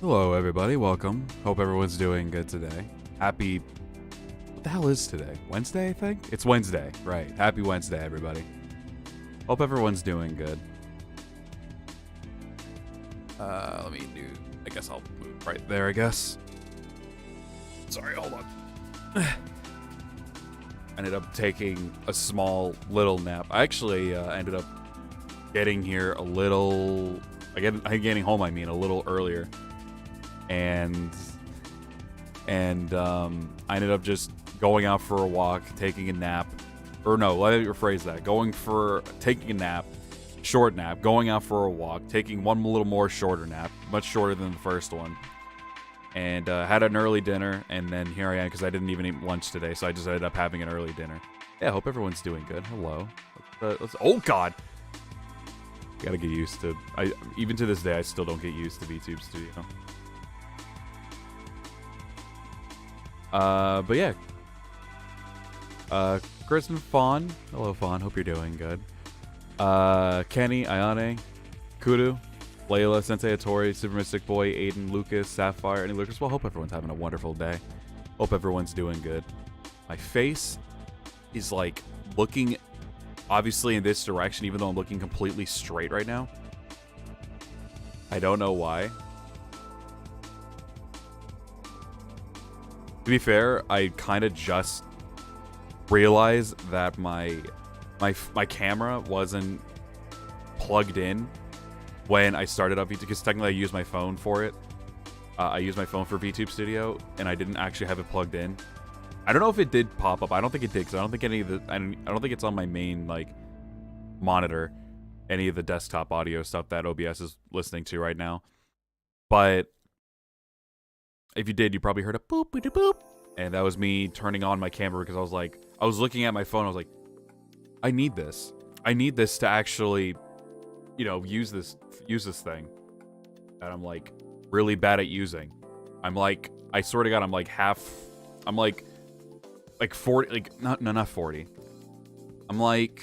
Hello, everybody. Welcome. Hope everyone's doing good today. Happy... What the hell is today? Wednesday, I think? It's Wednesday. Right. Happy Wednesday, everybody. Hope everyone's doing good. Let me do... I guess I'll move right there, I guess. Sorry, hold on. Ended up taking a small little nap. I actually ended up getting here a little... getting home, I mean, a little earlier. And I ended up just going out for a walk, taking a nap. Or no, let me rephrase that. Taking a nap, short nap, going out for a walk, taking one little more shorter nap, much shorter than the first one. And had an early dinner, and then here I am because I didn't even eat lunch today, so I just ended up having an early dinner. Yeah, I hope everyone's doing good. Hello. Oh, God! Gotta get used to... even to this day, I still don't get used to VTube Studio. But yeah. Kristen Fawn. Hello, Fawn. Hope you're doing good. Kenny, Ayane, Kudu, Layla, Sensei Atori, Super Mystic Boy, Aiden, Lucas, Sapphire, and Lucas. Well, hope everyone's having a wonderful day. Hope everyone's doing good. My face is like looking obviously in this direction, even though I'm looking completely straight right now. I don't know why. To be fair, I kind of just realized that my camera wasn't plugged in when I started up VTube, because technically I used my phone for it. I used my phone for VTube Studio, and I didn't actually have it plugged in. I don't know if it did pop up. I don't think it did, because I don't think any of the I don't think it's on my main monitor, any of the desktop audio stuff that OBS is listening to right now. But if you did, you probably heard a boop boop boop, and that was me turning on my camera because I was looking at my phone. I was like, I need this. I need this to actually, use this thing that I'm like really bad at using. I'm like, I swear to God, I'm like 40, not 40. I'm like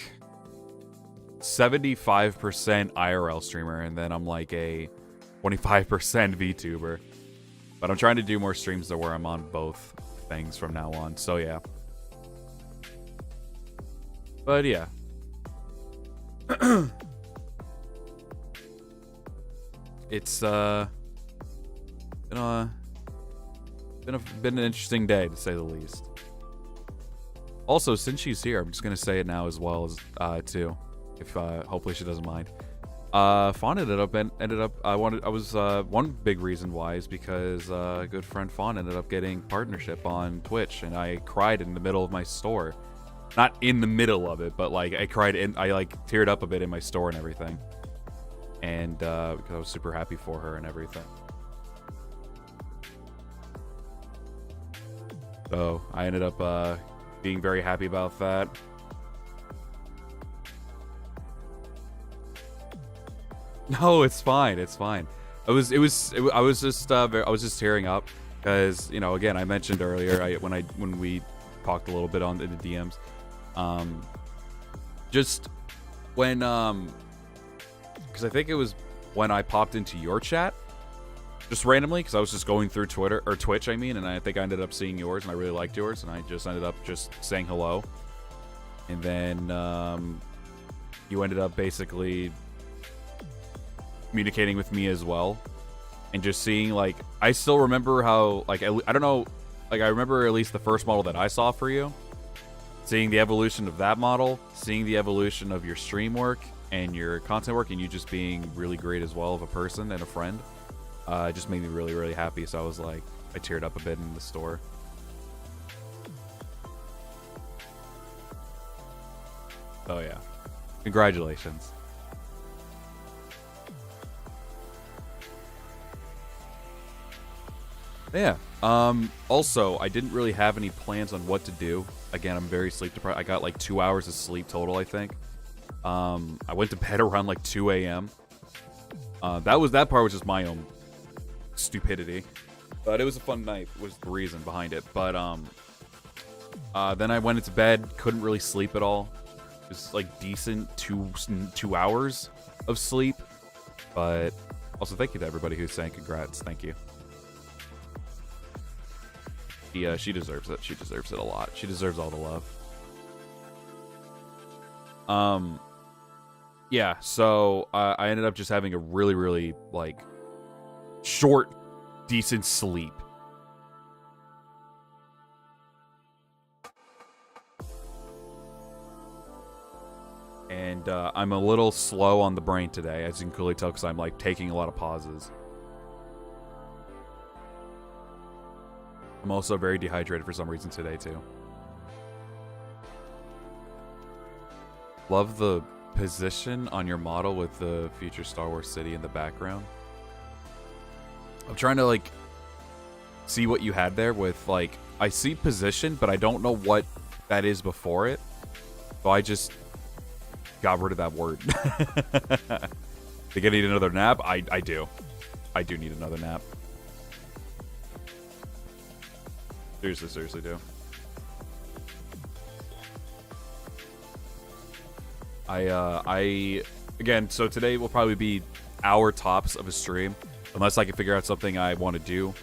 75% IRL streamer, and then I'm like a 25% VTuber. But I'm trying to do more streams to where I'm on both things from now on. So yeah. But yeah. It's been an interesting day, to say the least. Also, since she's here, I'm just gonna say it now as well as too, if hopefully she doesn't mind. Fawn one big reason why is because good friend Fawn ended up getting partnership on Twitch, and I cried in the middle of my store. Not in the middle of it, but I cried I teared up a bit in my store and everything. And because I was super happy for her and everything. So I ended up being very happy about that. No, it's fine. It's fine. I was just tearing up because, again, I mentioned earlier when we talked a little bit in the DMs, just when because I think it was when I popped into your chat just randomly, because I was just going through Twitch, I mean, and I think I ended up seeing yours, and I really liked yours, and I just ended up just saying hello, and then you ended up basically communicating with me as well, and just seeing, I still remember how, I don't know, I remember at least the first model that I saw for you, seeing the evolution of that model, seeing the evolution of your stream work and your content work, and you just being really great as well of a person and a friend. It just made me really, really happy, so I was I teared up a bit in the store. Oh yeah. Congratulations. Yeah. Also, I didn't really have any plans on what to do. Again, I'm very sleep deprived. I got 2 hours of sleep total, I think. I went to bed around 2 a.m. That part was just my own stupidity. But it was a fun night, was the reason behind it. But then I went into bed, couldn't really sleep at all. Just decent 2 hours of sleep. But also thank you to everybody who's saying congrats. Thank you. Yeah, she deserves it. She deserves it a lot. She deserves all the love. Yeah, so I ended up just having a really, really, like, short, decent sleep. And I'm a little slow on the brain today, as you can clearly tell, because I'm, like, taking a lot of pauses. I'm also very dehydrated for some reason today, too. Love the position on your model with the future Star Wars city in the background. I'm trying to, like, see what you had there with, like, I see position, but I don't know what that is before it. So I just got rid of that word. Think I need another nap? I do. I do need another nap. Seriously do. Again, so today will probably be hour tops of a stream, unless I can figure out something I want to do.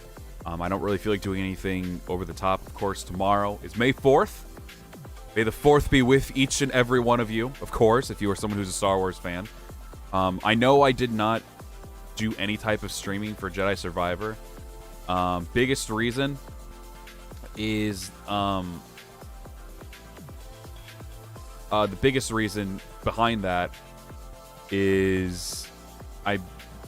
I don't really feel like doing anything over the top. Of course, tomorrow is May 4th. May the 4th be with each and every one of you, of course, if you are someone who's a Star Wars fan. I know I did not do any type of streaming for Jedi Survivor. Biggest reason is the biggest reason behind that is I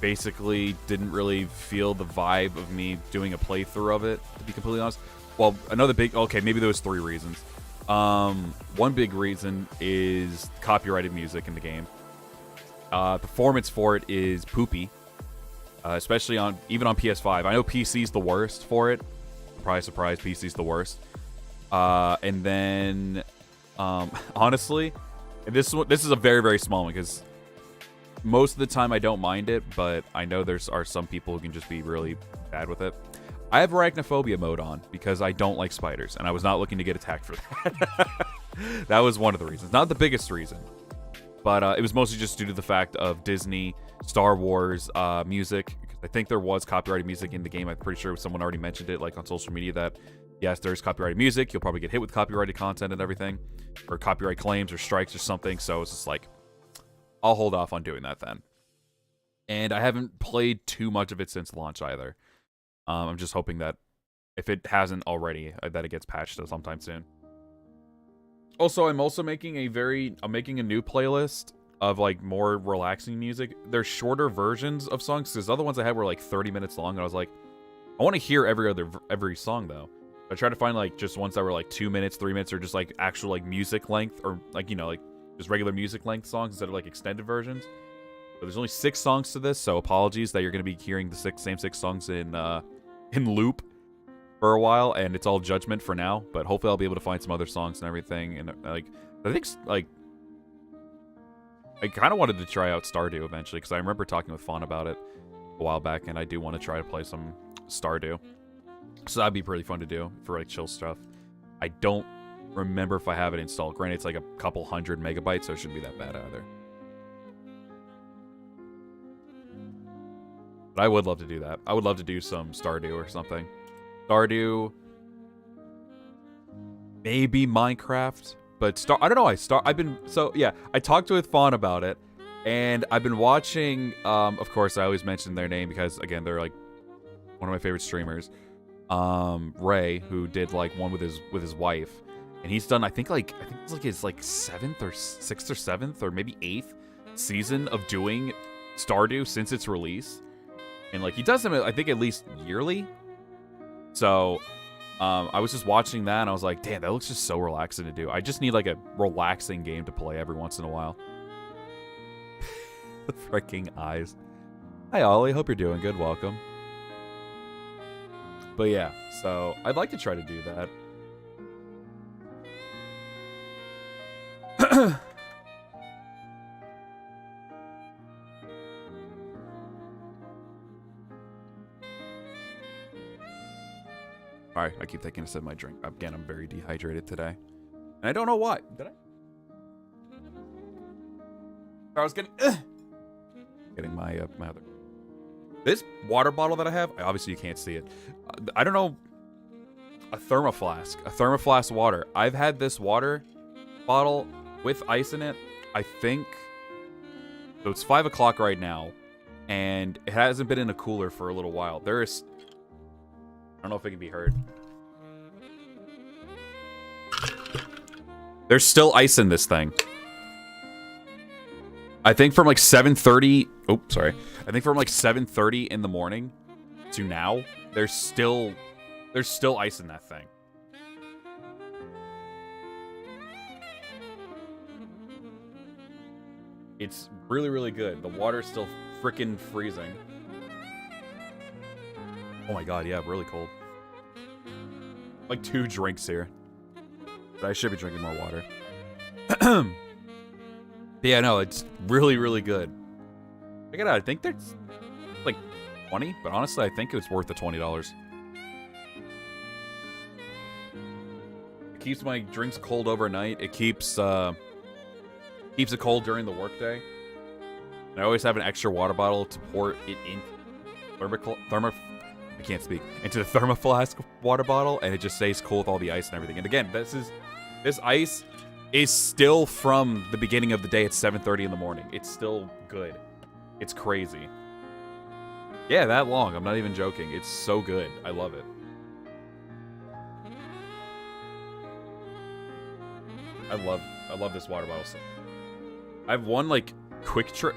basically didn't really feel the vibe of me doing a playthrough of it, to be completely honest. Well, okay, maybe there was 3 reasons. One big reason is copyrighted music in the game. Performance for it is poopy, especially even on PS5. I know PC's the worst for it. Surprise, PC's the worst. And then, honestly, this is a very, very small one, because most of the time I don't mind it, but I know are some people who can just be really bad with it. I have arachnophobia mode on because I don't like spiders, and I was not looking to get attacked for that. That was one of the reasons. Not the biggest reason, but it was mostly just due to the fact of Disney, Star Wars music. I think there was copyrighted music in the game. I'm pretty sure someone already mentioned it, like on social media, that yes, there's copyrighted music. You'll probably get hit with copyrighted content and everything, or copyright claims or strikes or something. So it's just like, I'll hold off on doing that then. And I haven't played too much of it since launch either. I'm just hoping that if it hasn't already, that it gets patched sometime soon. Also, I'm making a new playlist of like more relaxing music. They're shorter versions of songs, because the other ones I had were like 30 minutes long, and I was like, I want to hear every song though. I tried to find like just ones that were like 2 minutes, 3 minutes, or just like actual like music length, or like, you know, like just regular music length songs instead of like extended versions. But there's only 6 songs to this, so apologies that you're going to be hearing the same 6 songs in loop for a while, and it's all Judgment for now. But hopefully I'll be able to find some other songs and everything. And like, I think like I kind of wanted to try out Stardew eventually, because I remember talking with Fawn about it a while back, and I do want to try to play some Stardew. So that'd be pretty fun to do for like chill stuff. I don't remember if I have it installed. Granted, it's like a couple 100 megabytes, so it shouldn't be that bad either. But I would love to do that. I would love to do some Stardew or something. Stardew, maybe Minecraft, but I don't know. I talked with Fawn about it, and I've been watching. Of course, I always mention their name because again, they're like one of my favorite streamers. Ray, who did like one with his wife, and he's done I think it's like his like 7th or 6th or 7th or maybe 8th season of doing Stardew since its release, and like he does them I think at least yearly. So I was just watching that, and I was like, damn, that looks just so relaxing to do. I just need like a relaxing game to play every once in a while. The freaking eyes. Hi Ollie, hope you're doing good. Welcome. But yeah, so I'd like to try to do that. Alright, I keep taking a sip of my drink. Again, I'm very dehydrated today. And I don't know why. Did I was getting my my other. This water bottle that I have, obviously you can't see it. I don't know a thermoflask. A thermoflask water. I've had this water bottle with ice in it, I think. So it's 5 o'clock right now, and it hasn't been in a cooler for a little while. I don't know if it can be heard. There's still ice in this thing. I think from like 7:30. Oh, sorry. I think from like 7:30 in the morning to now, there's still ice in that thing. It's really, really good. The water's still freaking freezing. Oh my god, yeah, really cold. Like 2 drinks here. But I should be drinking more water. But yeah, no, it's really, really good. Check it out. I think there's like 20, but honestly, I think it's worth the $20. It keeps my drinks cold overnight. It keeps it cold during the workday. And I always have an extra water bottle to pour it in I can't speak. Into the thermoflask water bottle, and it just stays cool with all the ice and everything. And again, this ice is still from the beginning of the day at 7:30 in the morning. It's still good. It's crazy. Yeah, that long. I'm not even joking. It's so good. I love it. I love this water bottle. I have one like quick trip.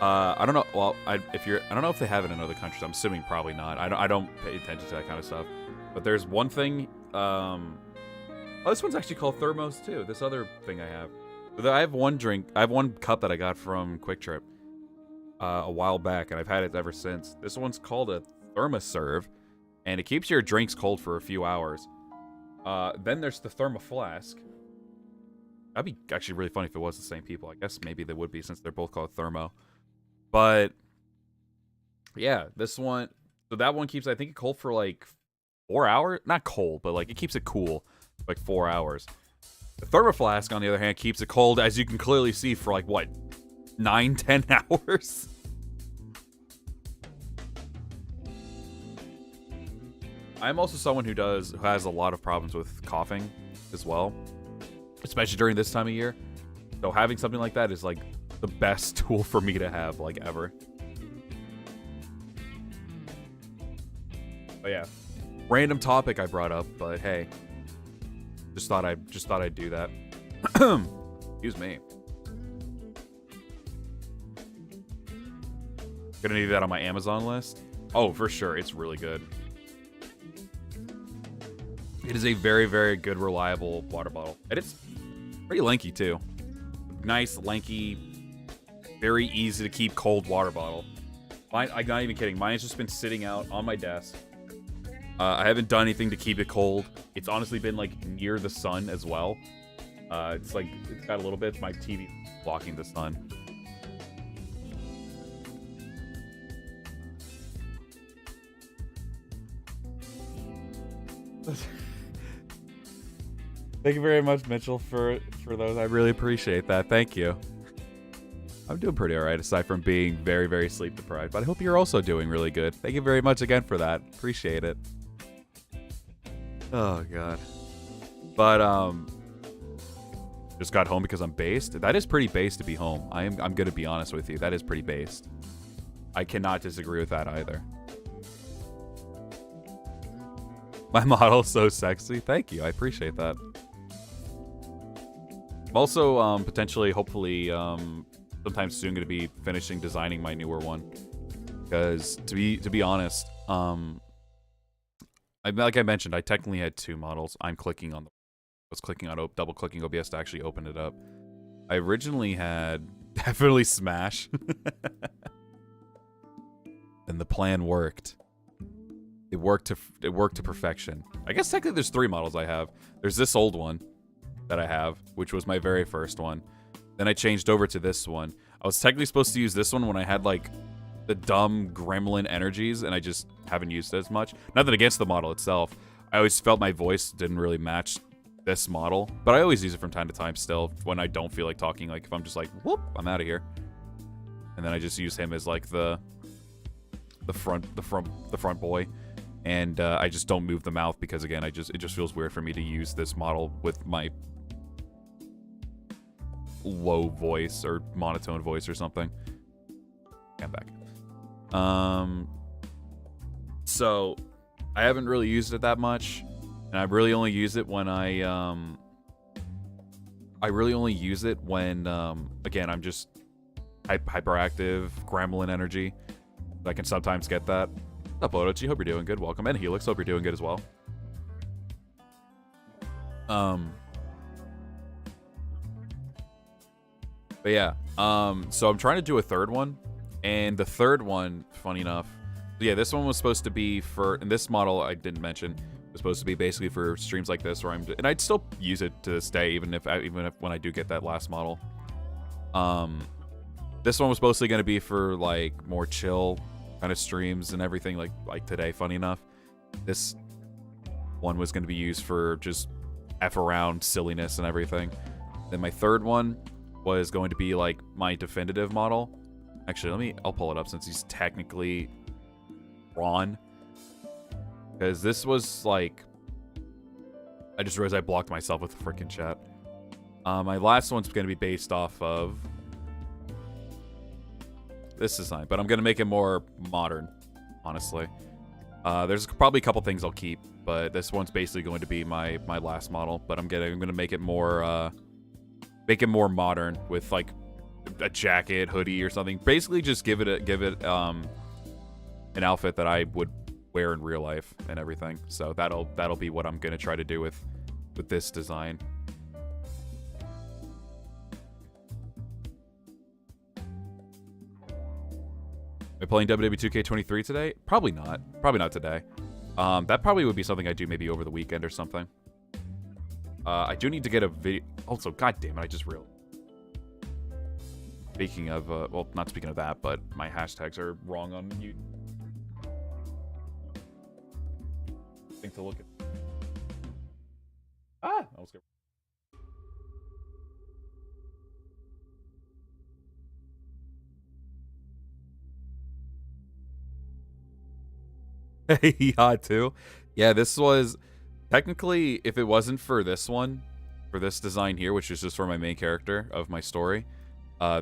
I don't know. Well, I don't know if they have it in other countries. I'm assuming probably not. I don't pay attention to that kind of stuff. But there's one thing. Oh, this one's actually called Thermos too. This other thing I have. I have one drink. I have one cup that I got from Quick Trip a while back, and I've had it ever since. This one's called a Thermoserve, and it keeps your drinks cold for a few hours. Then there's the Thermoflask. That'd be actually really funny if it was the same people. I guess maybe they would be since they're both called Thermo. But yeah, this one. So that one keeps, I think, it cold for like 4 hours. Not cold, but like it keeps it cool for like 4 hours. The Thermoflask, on the other hand, keeps it cold, as you can clearly see, for like what, 9-10 hours. I'm also someone who has a lot of problems with coughing as well, especially during this time of year. So having something like that is like the best tool for me to have, like, ever. But yeah, random topic I brought up, but hey, just thought I'd do that. Excuse me. Gonna need that on my Amazon list. Oh, for sure, it's really good. It is a very, very good, reliable water bottle. And it's pretty lanky, too. Nice, lanky, very easy to keep cold water bottle. Mine, I'm not even kidding. Mine's just been sitting out on my desk. I haven't done anything to keep it cold. It's honestly been, like, near the sun as well. It's like, it's got a little bit. My TV blocking the sun. Thank you very much, Mitchell, for those. I really appreciate that. Thank you. I'm doing pretty alright, aside from being very, very sleep deprived. But I hope you're also doing really good. Thank you very much again for that. Appreciate it. Oh, God. But, just got home because I'm based. That is pretty based to be home. I'm gonna be honest with you. That is pretty based. I cannot disagree with that either. My model's so sexy. Thank you. I appreciate that. I'm also potentially, hopefully, sometime soon going to be finishing designing my newer one. Because to be honest, like I mentioned, I technically had 2 models. I was double clicking OBS to actually open it up. I originally had definitely Smash, and the plan worked. It worked to perfection. I guess technically there's 3 models I have. There's this old one that I have, which was my very first one. Then I changed over to this one. I was technically supposed to use this one when I had like the dumb gremlin energies, and I just haven't used it as much. Nothing against the model itself. I always felt my voice didn't really match this model, but I always use it from time to time still when I don't feel like talking. Like if I'm just like, whoop, I'm out of here. And then I just use him as like the front boy. and I just don't move the mouth because, again, it just feels weird for me to use this model with my low voice or monotone voice or something. I'm back. So I haven't really used it that much, and I really only use it when again, I'm just hyperactive, gremlin energy. I can sometimes get that. What's up, Odochi? Hope you're doing good. Welcome. And Helix, hope you're doing good as well. But yeah, so I'm trying to do a third one, and the third one, funny enough, yeah, this one was supposed to be for, and this model I didn't mention, was supposed to be basically for streams like this, where and I'd still use it to this day, even if when I do get that last model. This one was mostly going to be for like more chill kind of streams and everything, like today. Funny enough, this one was going to be used for just F around silliness and everything. Then my third one was going to be like my definitive model. Actually, I'll pull it up since he's technically Ron. Because this was like, I just realized I blocked myself with the freaking chat. My last one's going to be based off of this design, but I'm going to make it more modern, honestly. There's probably a couple things I'll keep, but this one's basically going to be my last model. But I'm going to make it more modern with like a jacket, hoodie, or something. Basically, just give it an outfit that I would wear in real life and everything. So that'll be what I'm going to try to do with this design. Am I playing WWE 2K23 today? Probably not. Probably not today. That probably would be something I do maybe over the weekend or something. I do need to get a video. Also, god damn it, I just realized. Speaking of, well, not speaking of that, but my hashtags are wrong on you. Thing to look at. Ah, that was good. Yeah, too. Yeah, this was technically, if it wasn't for this one, for this design here, which is just for my main character of my story,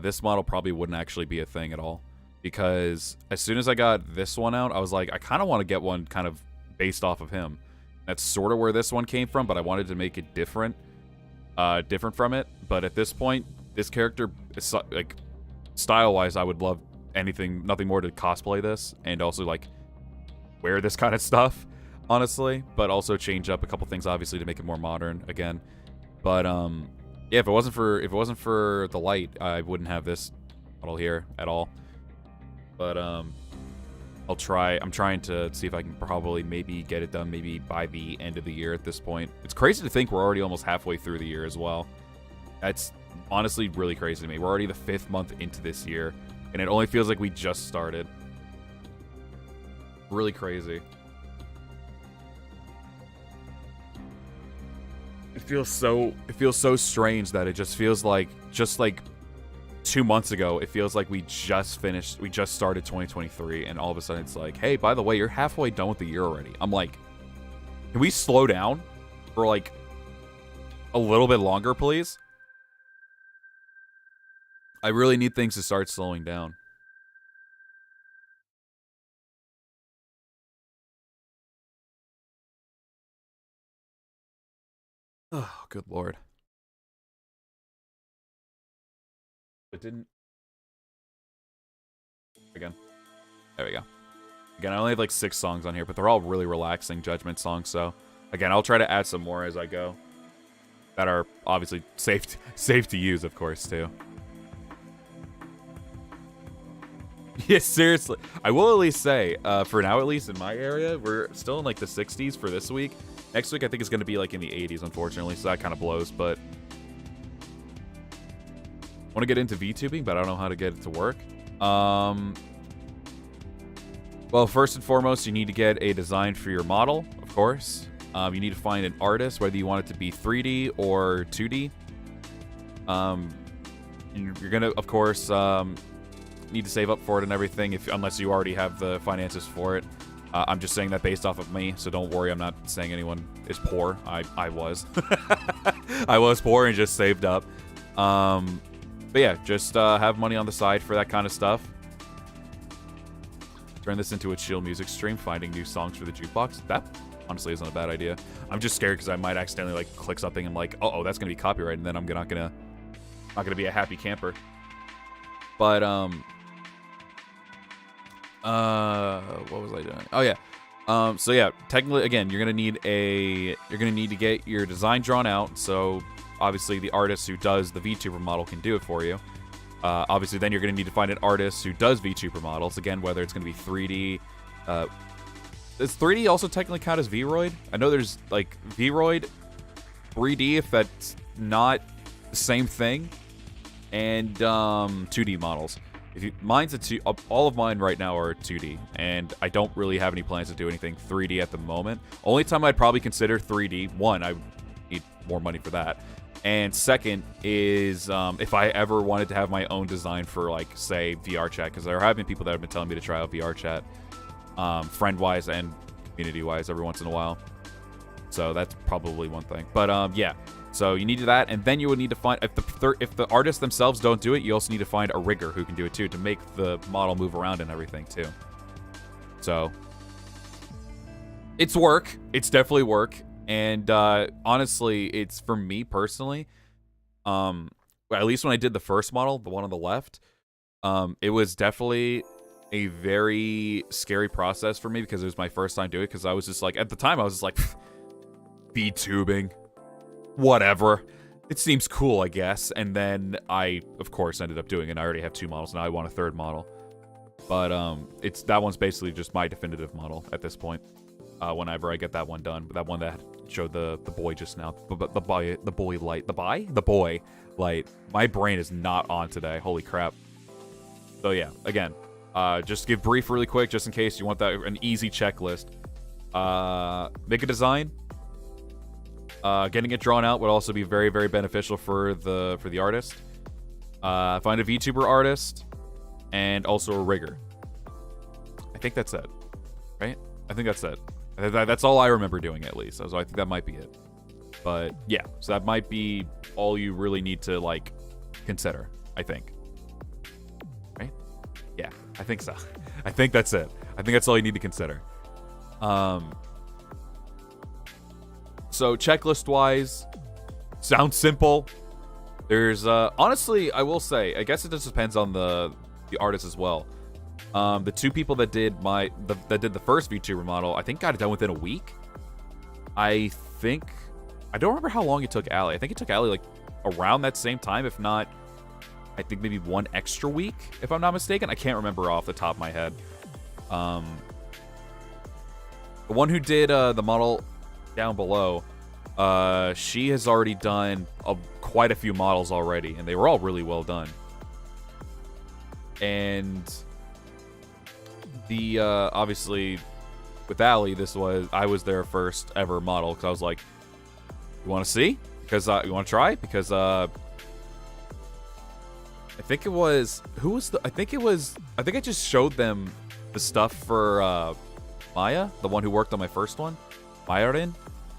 this model probably wouldn't actually be a thing at all. Because as soon as I got this one out, I was like, I kind of want to get one kind of based off of him. That's sort of where this one came from, but I wanted to make it different from it. But at this point, this character is like, style-wise, I would love nothing more to cosplay this, and also like wear this kind of stuff, honestly. But also change up a couple things, obviously, to make it more modern again. But yeah, if it wasn't for the light, I wouldn't have this model here at all. But I'm trying to see if I can probably maybe get it done maybe by the end of the year at this point. It's crazy to think we're already almost halfway through the year as well. That's honestly really crazy to me. We're already the 5th month into this year, and it only feels like we just started. Really crazy. It feels so strange that it just feels like 2 months ago, it feels like we just started 2023, and all of a sudden it's like, hey, by the way, you're halfway done with the year already. I'm like, can we slow down for like a little bit longer, please? I really need things to start slowing down. Oh, good lord. It didn't. Again. There we go. Again, I only have like 6 songs on here, but they're all really relaxing Judgment songs, so again, I'll try to add some more as I go. That are obviously safe to use, of course, too. Yeah, seriously. I will at least say, for now, at least in my area, we're still in like the 60s for this week. Next week, I think it's going to be like in the 80s, unfortunately, so that kind of blows, but I want to get into VTubing, but I don't know how to get it to work. Well, first and foremost, you need to get a design for your model, of course. You need to find an artist, whether you want it to be 3D or 2D. You're going to, of course, need to save up for it and everything, unless you already have the finances for it. I'm just saying that based off of me, so don't worry. I'm not saying anyone is poor. I was. I was poor and just saved up. But yeah, just have money on the side for that kind of stuff. Turn this into a chill music stream, finding new songs for the jukebox. That honestly isn't a bad idea. I'm just scared because I might accidentally like click something and like, oh, that's gonna be copyrighted, and then I'm not gonna be a happy camper. But what was I doing? Oh yeah. So yeah, technically, again, you're gonna need to get your design drawn out. So obviously, the artist who does the VTuber model can do it for you. Obviously, then you're gonna need to find an artist who does VTuber models. Again, whether it's gonna be 3D. Does 3D also technically count as VRoid? I know there's like VRoid, 3D if that's not the same thing, and 2D models. Mine's all of mine right now are 2D, and I don't really have any plans to do anything 3D at the moment. Only time I'd probably consider 3D, one, I need more money for that, and second is if I ever wanted to have my own design for, like, say, VR chat, because there have been people that have been telling me to try out VR chat, friend-wise and community-wise every once in a while. So that's probably one thing. But yeah. So you need that, and then you would need to find, if the artists themselves don't do it, you also need to find a rigger who can do it too, to make the model move around and everything too. So it's work. It's definitely work. And honestly, it's, for me personally, at least when I did the first model, the one on the left, it was definitely a very scary process for me because it was my first time doing it, because I was just like, at the time I was just like, VTubing. Whatever. It seems cool, I guess. And then I, of course, ended up doing it. I already have 2 models. Now I want a 3rd model. But that one's basically just my definitive model at this point. Whenever I get that one done. That one that showed the boy just now. The boy light. The boy light. My brain is not on today. Holy crap. So yeah, again, just give brief really quick, just in case you want an easy checklist. Make a design. Getting it drawn out would also be very, very beneficial for the artist. Find a VTuber artist, and also a rigger. I think that's it, right? I think that's it. That's all I remember doing, at least. So I think that might be it. But yeah, so that might be all you really need to, like, consider, I think. Right? Yeah, I think so. I think that's it. I think that's all you need to consider. So checklist-wise, sounds simple. There's, honestly, I will say, I guess it just depends on the artist as well. The 2 people that did that did the first VTuber model, I think got it done within a week. I don't remember how long it took Allie. I think it took Allie, like, around that same time, if not, I think maybe 1 extra week, if I'm not mistaken. I can't remember off the top of my head. The one who did the model down below, she has already done quite a few models already, and they were all really well done. And the obviously with Allie, I was their first ever model, because I was like, you want to see? Because you want to try? Because I think it was I think I just showed them the stuff for Maya, the one who worked on my first one. Myrin.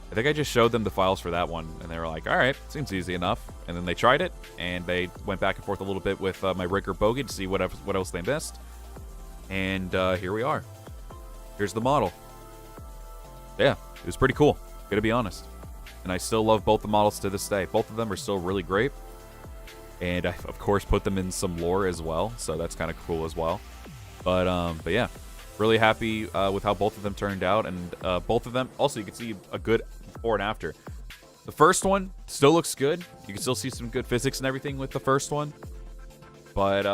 I think I just showed them the files for that one, and they were like, alright, seems easy enough. And then they tried it, and they went back and forth a little bit with my rigger Bogey to see what else they missed. And here we are. Here's the model. Yeah, it was pretty cool, gonna be honest. And I still love both the models to this day. Both of them are still really great. And I, of course, put them in some lore as well, so that's kind of cool as well. But yeah. Really happy with how both of them turned out, and both of them, also you can see a good before and after. The first one still looks good. You can still see some good physics and everything with the first one, but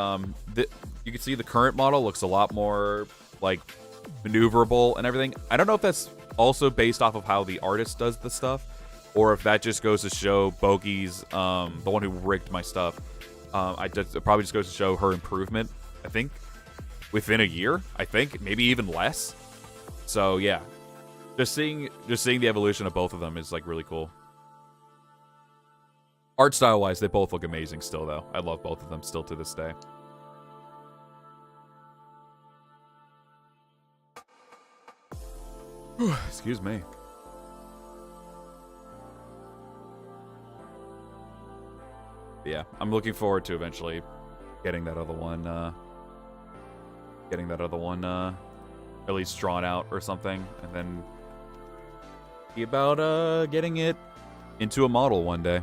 you can see the current model looks a lot more, like, maneuverable and everything. I don't know if that's also based off of how the artist does the stuff, or if that just goes to show Bogey's, the one who rigged my stuff, it probably just goes to show her improvement, I think. Within a year, I think, maybe even less. So yeah, just seeing the evolution of both of them is, like, really cool. Art style wise, they both look amazing still, though. I love both of them still to this day. Excuse me. But yeah, I'm looking forward to eventually getting that other one, at least drawn out or something, and then see about getting it into a model one day.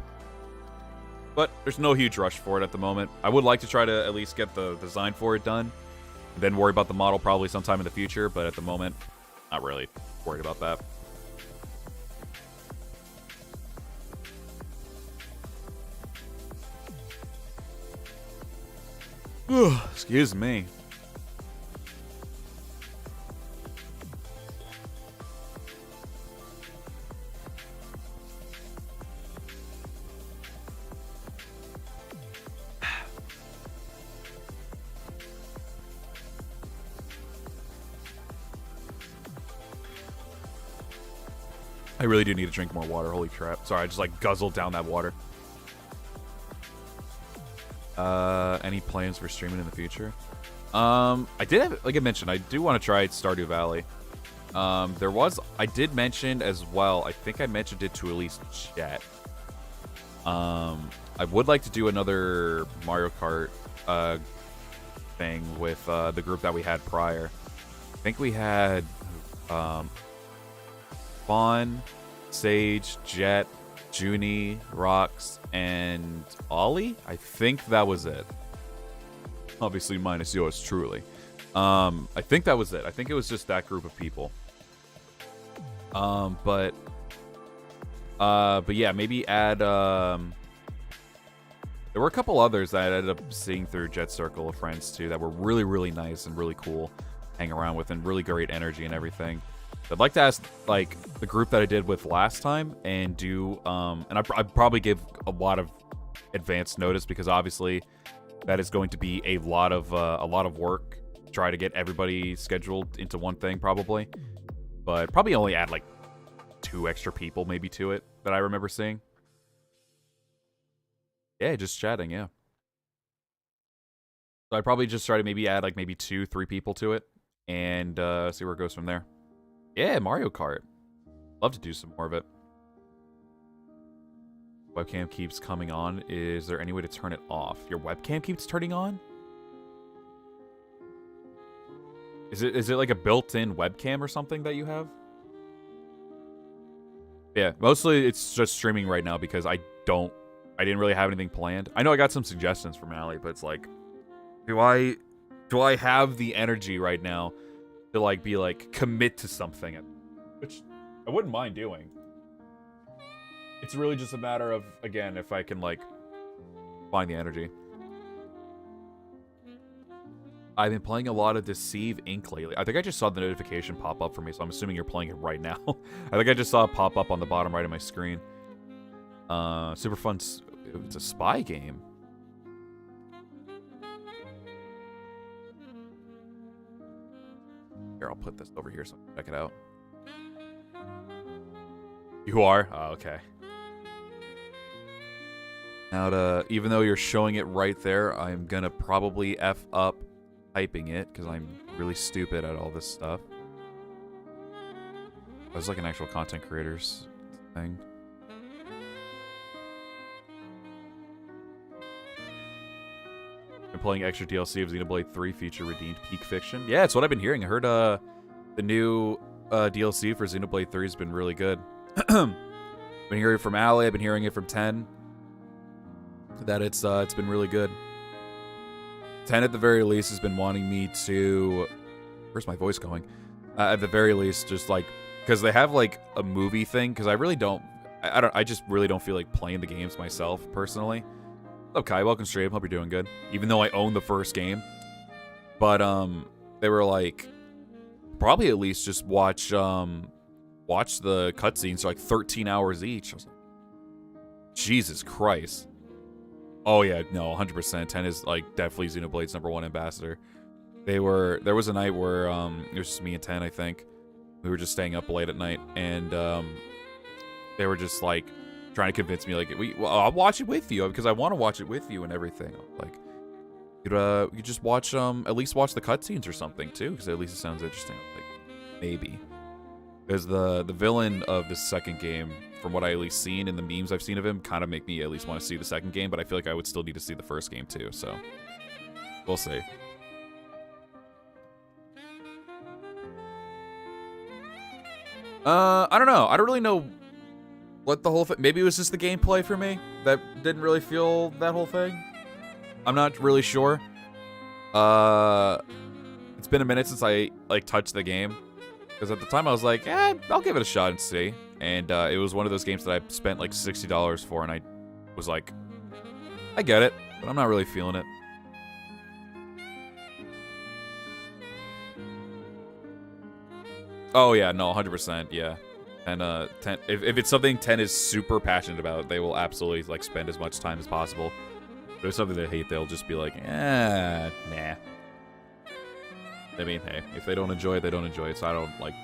But there's no huge rush for it at the moment. I would like to try to at least get the design for it done, and then worry about the model probably sometime in the future, but at the moment, not really worried about that. Excuse me. I really do need to drink more water. Holy crap. Sorry, I just like guzzled down that water. Any plans for streaming in the future? I did have, like I mentioned, I do want to try Stardew Valley. I did mention as well, I think I mentioned it to at least chat. I would like to do another Mario Kart thing with the group that we had prior. I think we had Fawn, Sage, Jet, Junie, Rox, and Ollie? I think that was it. Obviously minus yours truly. I think that was it. I think it was just that group of people. But yeah, maybe add there were a couple others that I ended up seeing through Jet's circle of friends too that were really, really nice and really cool hang around with and really great energy and everything. I'd like to ask, like, the group that I did with last time and do, and I'd probably give a lot of advance notice because obviously that is going to be a lot of work. Try to get everybody scheduled into one thing probably, but probably only add like 2 extra people maybe to it that I remember seeing. Yeah, just chatting, yeah. So I'd probably just try to maybe add like maybe 2-3 people to it and see where it goes from there. Yeah, Mario Kart. Love to do some more of it. Webcam keeps coming on. Is there any way to turn it off? Your webcam keeps turning on? Is it like a built-in webcam or something that you have? Yeah, mostly it's just streaming right now because I didn't really have anything planned. I know I got some suggestions from Allie, but it's like, do I have the energy right now to like be like commit to something, which I wouldn't mind doing. It's really just a matter of, again, if I can like find the energy. I've been playing a lot of Deceive Inc. lately. I think I just saw the notification pop up for me, so I'm assuming you're playing it right now. I think I just saw it pop up on the bottom right of my screen. Super fun. It's a spy game. Here, I'll put this over here so I can check it out. You are? Oh, okay. Now, even though you're showing it right there, I'm gonna probably F up typing it, because I'm really stupid at all this stuff. I was like an actual content creators thing. Been playing extra DLC of Xenoblade 3 feature redeemed Peak Fiction. Yeah, it's what I've been hearing. I heard the new DLC for Xenoblade 3 has been really good. Been hearing it from Allie. I've been hearing it from 10. That it's been really good. 10 at the very least has been wanting me to... Where's my voice going? At the very least, just like... Because they have like a movie thing. Because I really don't... I just really don't feel like playing the games myself, personally. Okay, welcome stream. Hope you're doing good. Even though I own the first game. But, they were like... Probably at least just watch the cutscenes for like 13 hours each. I was like, Jesus Christ. Oh yeah, no, 100%. 10 is like definitely Xenoblade's #1 ambassador. There was a night where it was just me and 10, I think. We were just staying up late at night, and they were just like trying to convince me, like, I'll watch it with you because I want to watch it with you and everything. Like, you just watch at least watch the cutscenes or something too, because at least it sounds interesting. Like, maybe. Because the villain of the second game, from what I at least seen in the memes I've seen of him, kind of make me at least want to see the second game, but I feel like I would still need to see the first game too, so we'll see. I don't know. I don't really know what the whole thing... Maybe it was just the gameplay for me that didn't really feel that whole thing. I'm not really sure. It's been a minute since I, like, touched the game. Because at the time I was like, I'll give it a shot and see. And it was one of those games that I spent, like, $60 for, and I was like, I get it, but I'm not really feeling it. Oh, yeah, no, 100%, yeah. And 10, if it's something 10 is super passionate about, they will absolutely, like, spend as much time as possible. But if it's something they hate, they'll just be like, nah. I mean, hey, if they don't enjoy it, they don't enjoy it, so I don't, like,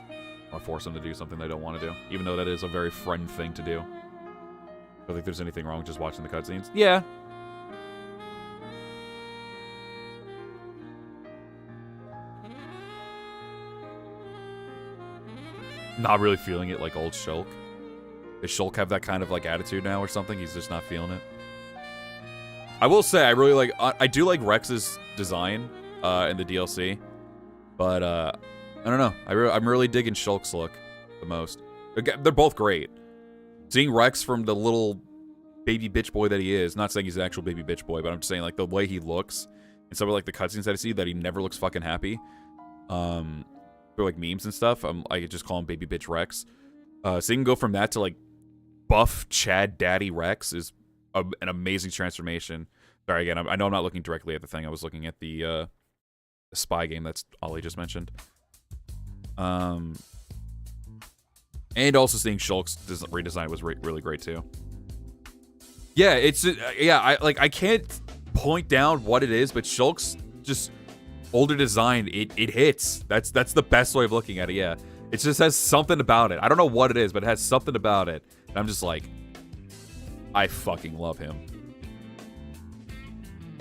want to force them to do something they don't want to do. Even though that is a very friend thing to do. I don't think there's anything wrong with just watching the cutscenes. Yeah. Not really feeling it like old Shulk. Does Shulk have that kind of, like, attitude now or something? He's just not feeling it. I will say, I really like... I do like Rex's design in the DLC. But, I don't know. I'm really digging Shulk's look the most. They're both great. Seeing Rex from the little baby bitch boy that he is, not saying he's an actual baby bitch boy, but I'm just saying, like, the way he looks, and some of, like, the cutscenes that I see, that he never looks fucking happy. For, like, memes and stuff, I could just call him baby bitch Rex. So you can go from that to, like, buff Chad Daddy Rex is an amazing transformation. Sorry, again, I know I'm not looking directly at the thing. I was looking at the spy game that's Ollie just mentioned. And also seeing Shulk's redesign was really great too. Yeah, it's I can't point down what it is, but Shulk's just older design, it hits. That's the best way of looking at it. Yeah, it just has something about it. I don't know what it is, but it has something about it. And I'm just like, I fucking love him.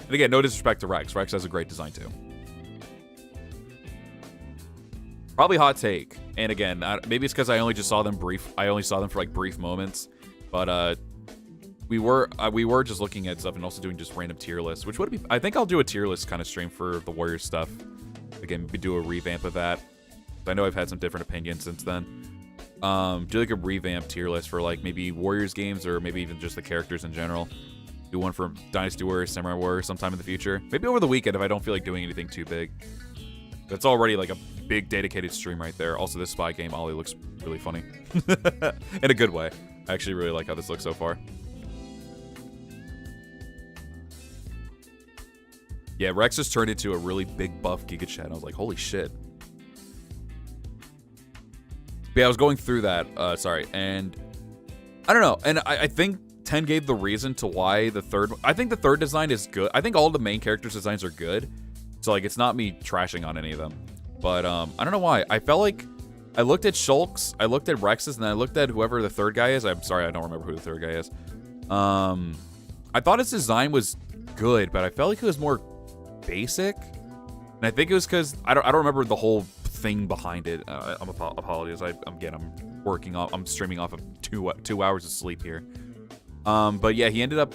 And again, no disrespect to Rex. Rex has a great design too. Probably hot take. And again, maybe it's because I only saw them for like brief moments. But we were just looking at stuff and also doing just random tier lists, which would be... I think I'll do a tier list kind of stream for the Warriors stuff. Again, maybe do a revamp of that. I know I've had some different opinions since then. Do like a revamp tier list for like maybe Warriors games or maybe even just the characters in general. Do one for Dynasty Warriors, Samurai Warriors sometime in the future. Maybe over the weekend if I don't feel like doing anything too big. That's already like a big dedicated stream right there. Also, this spy game, Ollie, looks really funny. In a good way. I actually really like how this looks so far. Yeah, Rex just turned into a really big buff Giga Chad. I was like, holy shit. But yeah, I was going through that, sorry, and I don't know. And I think 10 gave the reason to why the third... I think the third design is good. I think all the main characters' designs are good. So, like, it's not me trashing on any of them. But, I don't know why. I felt like I looked at Shulk's, I looked at Rex's, and then I looked at whoever the third guy is. I'm sorry, I don't remember who the third guy is. I thought his design was good, but I felt like it was more basic. And I think it was because I don't remember the whole thing behind it. Apologies. I'm streaming off of two hours of sleep here. But yeah, he ended up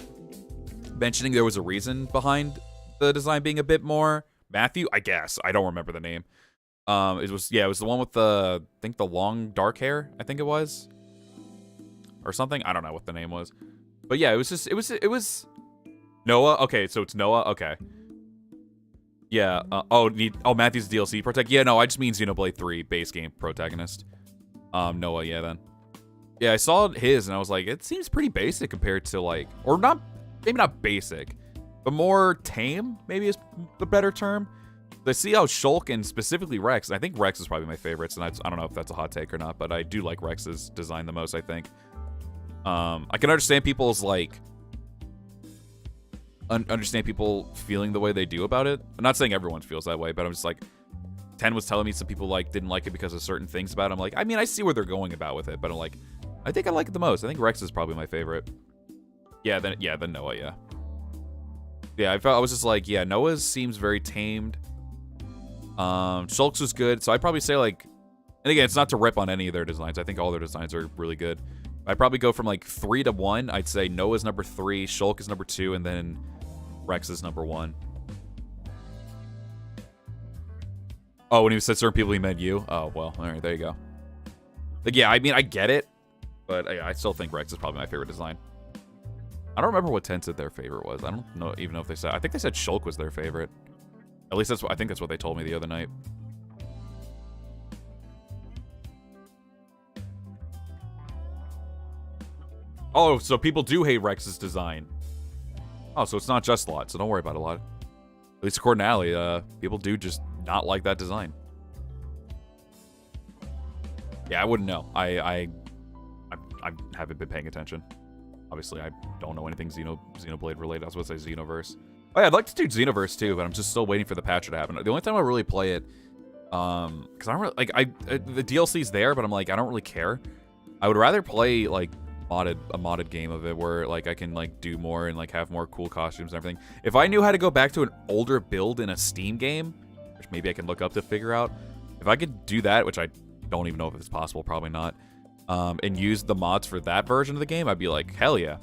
mentioning there was a reason behind the design being a bit more Matthew, I guess. I don't remember the name. It was the one with the, I think the long dark hair, I think it was. Or something. I don't know what the name was. But yeah, it was Noah. Okay, so it's Noah. Okay. Yeah. Matthew's DLC protect. Yeah, no, I just mean Xenoblade 3 base game protagonist. Noah, yeah, then. Yeah, I saw his and I was like, it seems pretty basic compared to like, or not, maybe not basic, but more tame, maybe is the better term. Let's see how Shulk and specifically Rex, I think Rex is probably my favorites, and I don't know if that's a hot take or not, but I do like Rex's design the most, I think. I can understand people's like, understand people feeling the way they do about it. I'm not saying everyone feels that way, but I'm just like, 10 was telling me some people like didn't like it because of certain things about it. I'm like, I mean, I see where they're going about with it, but I'm like, I think I like it the most. I think Rex is probably my favorite. Yeah, then Noah, yeah. Yeah, I was just like, yeah, Noah's seems very tamed. Shulk's was good, so I'd probably say like, And again, it's not to rip on any of their designs. I think all their designs are really good. I'd probably go from like 3 to 1. I'd say Noah's number 3, Shulk is number 2, and then Rex is number 1. Oh, when he said certain people, he meant you? Oh, well, all right, there you go. Like, yeah, I mean, I get it, but I still think Rex is probably my favorite design. I don't remember what 10 said their favorite was. I don't know even know if they said. I think they said Shulk was their favorite. At least I think that's what they told me the other night. Oh, so people do hate Rex's design. Oh, so it's not just Lot, so don't worry about it, Lot. At least according to Allie, people do just not like that design. Yeah, I wouldn't know. I haven't been paying attention. Obviously, I don't know anything Xenoblade related. I was supposed to say Xenoverse. Oh yeah, I'd like to do Xenoverse too, but I'm just still waiting for the patch to happen. The only time I really play it, because I don't really, the DLC's there, but I'm like, I don't really care. I would rather play like a modded game of it where like I can like do more and like have more cool costumes and everything. If I knew how to go back to an older build in a Steam game, which maybe I can look up to figure out, if I could do that, which I don't even know if it's possible, probably not, and use the mods for that version of the game, I'd be like, hell yeah.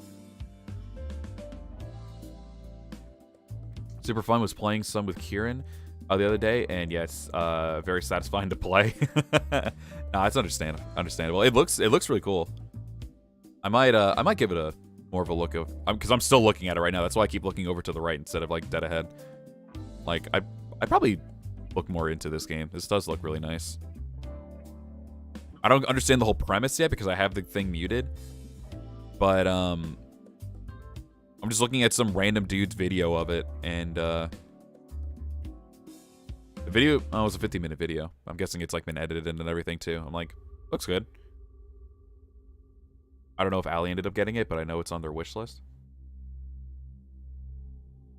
Super fun was playing some with Kieran the other day, and yes, very satisfying to play. Nah, it's understandable. It looks really cool. I might give it a more of a look of, because I'm still looking at it right now. That's why I keep looking over to the right instead of like dead ahead. Like I probably look more into this game. This does look really nice. I don't understand the whole premise yet because I have the thing muted, but I'm just looking at some random dude's video of it, and the video, oh, it was a 15-minute video. I'm guessing it's like been edited and everything too. I'm like, looks good. I don't know if Allie ended up getting it, but I know it's on their wish list.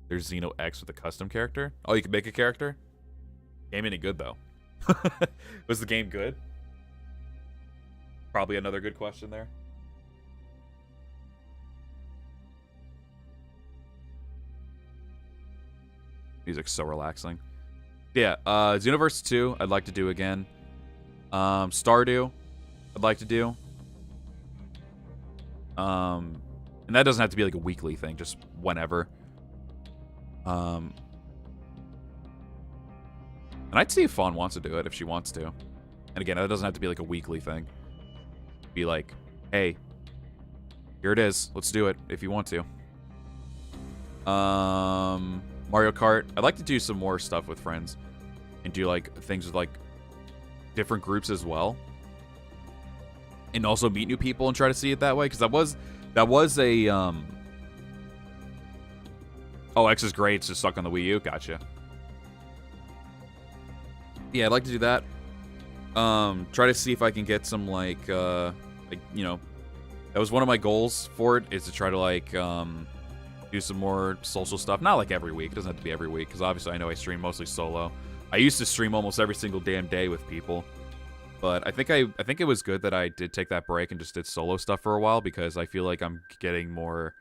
There's Xeno X with a custom character. Oh, you can make a character? Game any good though? Was the game good? Probably another good question there. Music's so relaxing. Yeah, Xenoverse 2, I'd like to do again. Stardew, I'd like to do. And that doesn't have to be like a weekly thing, just whenever. And I'd see if Fawn wants to do it, if she wants to. And again, that doesn't have to be like a weekly thing. Be like, hey, here it is. Let's do it if you want to. Mario Kart. I'd like to do some more stuff with friends and do like things with like different groups as well. And also meet new people and try to see it that way, because that was a Oh, X is great. It's just stuck on the Wii U. Gotcha. Yeah, I'd like to do that. Try to see if I can get some like you know, that was one of my goals for it, is to try to like do some more social stuff. Not like every week. It doesn't have to be every week, because obviously I know I stream mostly solo. I used to stream almost every single damn day with people. But I think it was good that I did take that break and just did solo stuff for a while, because I feel like I'm getting more.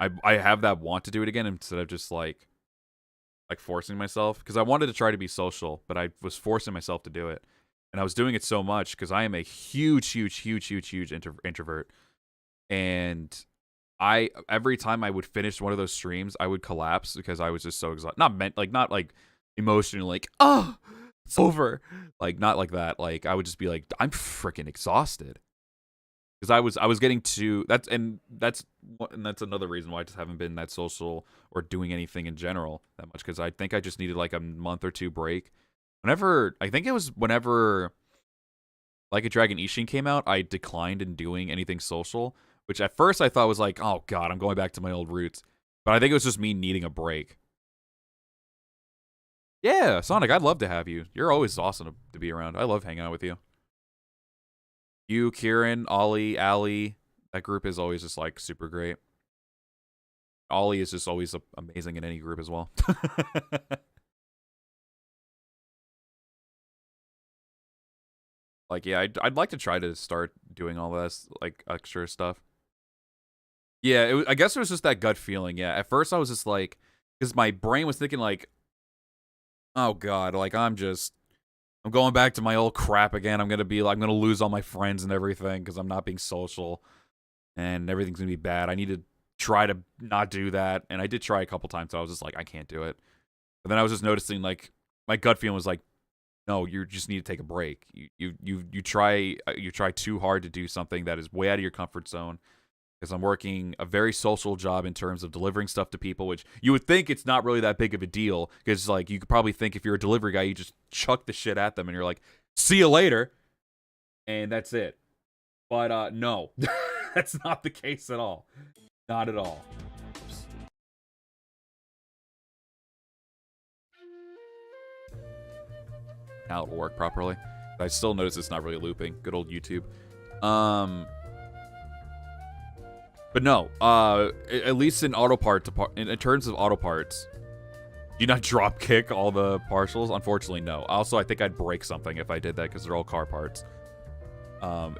I have that want to do it again instead of just like forcing myself, because I wanted to try to be social, but I was forcing myself to do it, and I was doing it so much because I am a huge introvert, and every time I would finish one of those streams, I would collapse because I was just so exhausted. Not like emotionally, like, oh, it's over. Like, not like that. Like, I would just be like, I'm freaking exhausted. Because I was getting to that's another reason why I just haven't been that social or doing anything in general that much, because I think I just needed like a month or two break. I think it was whenever Like a Dragon Ishin came out, I declined in doing anything social, which at first I thought was like, oh god, I'm going back to my old roots. But I think it was just me needing a break. Yeah, Sonic, I'd love to have you. You're always awesome to be around. I love hanging out with you. You, Kieran, Ollie, Allie, that group is always just like super great. Ollie is just always amazing in any group as well. Like, yeah, I'd like to try to start doing all this, like, extra stuff. Yeah, I guess it was just that gut feeling, yeah. At first, I was just like, because my brain was thinking, like, oh, God, like, I'm just I'm going back to my old crap again. I'm gonna lose all my friends and everything because I'm not being social, and everything's gonna be bad. I need to try to not do that, and I did try a couple times. So I was just like, I can't do it. But then I was just noticing, like, my gut feeling was like, no, you just need to take a break. You try too hard to do something that is way out of your comfort zone. Because I'm working a very social job in terms of delivering stuff to people, which you would think it's not really that big of a deal. Because, like, you could probably think if you're a delivery guy, you just chuck the shit at them and you're like, see you later. And that's it. But, no. That's not the case at all. Not at all. Oops. Now it'll work properly. I still notice it's not really looping. Good old YouTube. But no, at least in auto parts, in terms of auto parts, do you not drop kick all the partials? Unfortunately, no. Also, I think I'd break something if I did that because they're all car parts.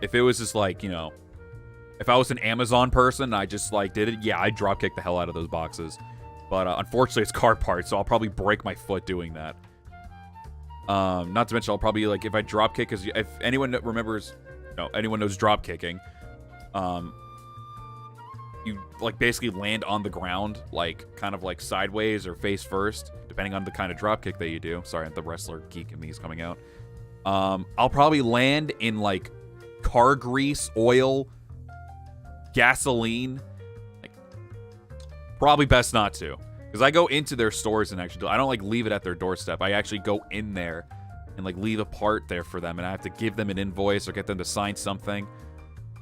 If it was just like, you know, if I was an Amazon person and I just like did it, yeah, I'd drop kick the hell out of those boxes. But unfortunately, it's car parts, so I'll probably break my foot doing that. Not to mention, I'll probably, like, if I drop kick, because if anyone remembers, anyone knows drop kicking, you, like, basically land on the ground, like, kind of, like, sideways or face first, depending on the kind of drop kick that you do. Sorry, the wrestler geek in me is coming out. I'll probably land in, like, car grease, oil, gasoline. Like, probably best not to. Because I go into their stores and actually I don't, like, leave it at their doorstep. I actually go in there and, like, leave a part there for them. And I have to give them an invoice or get them to sign something.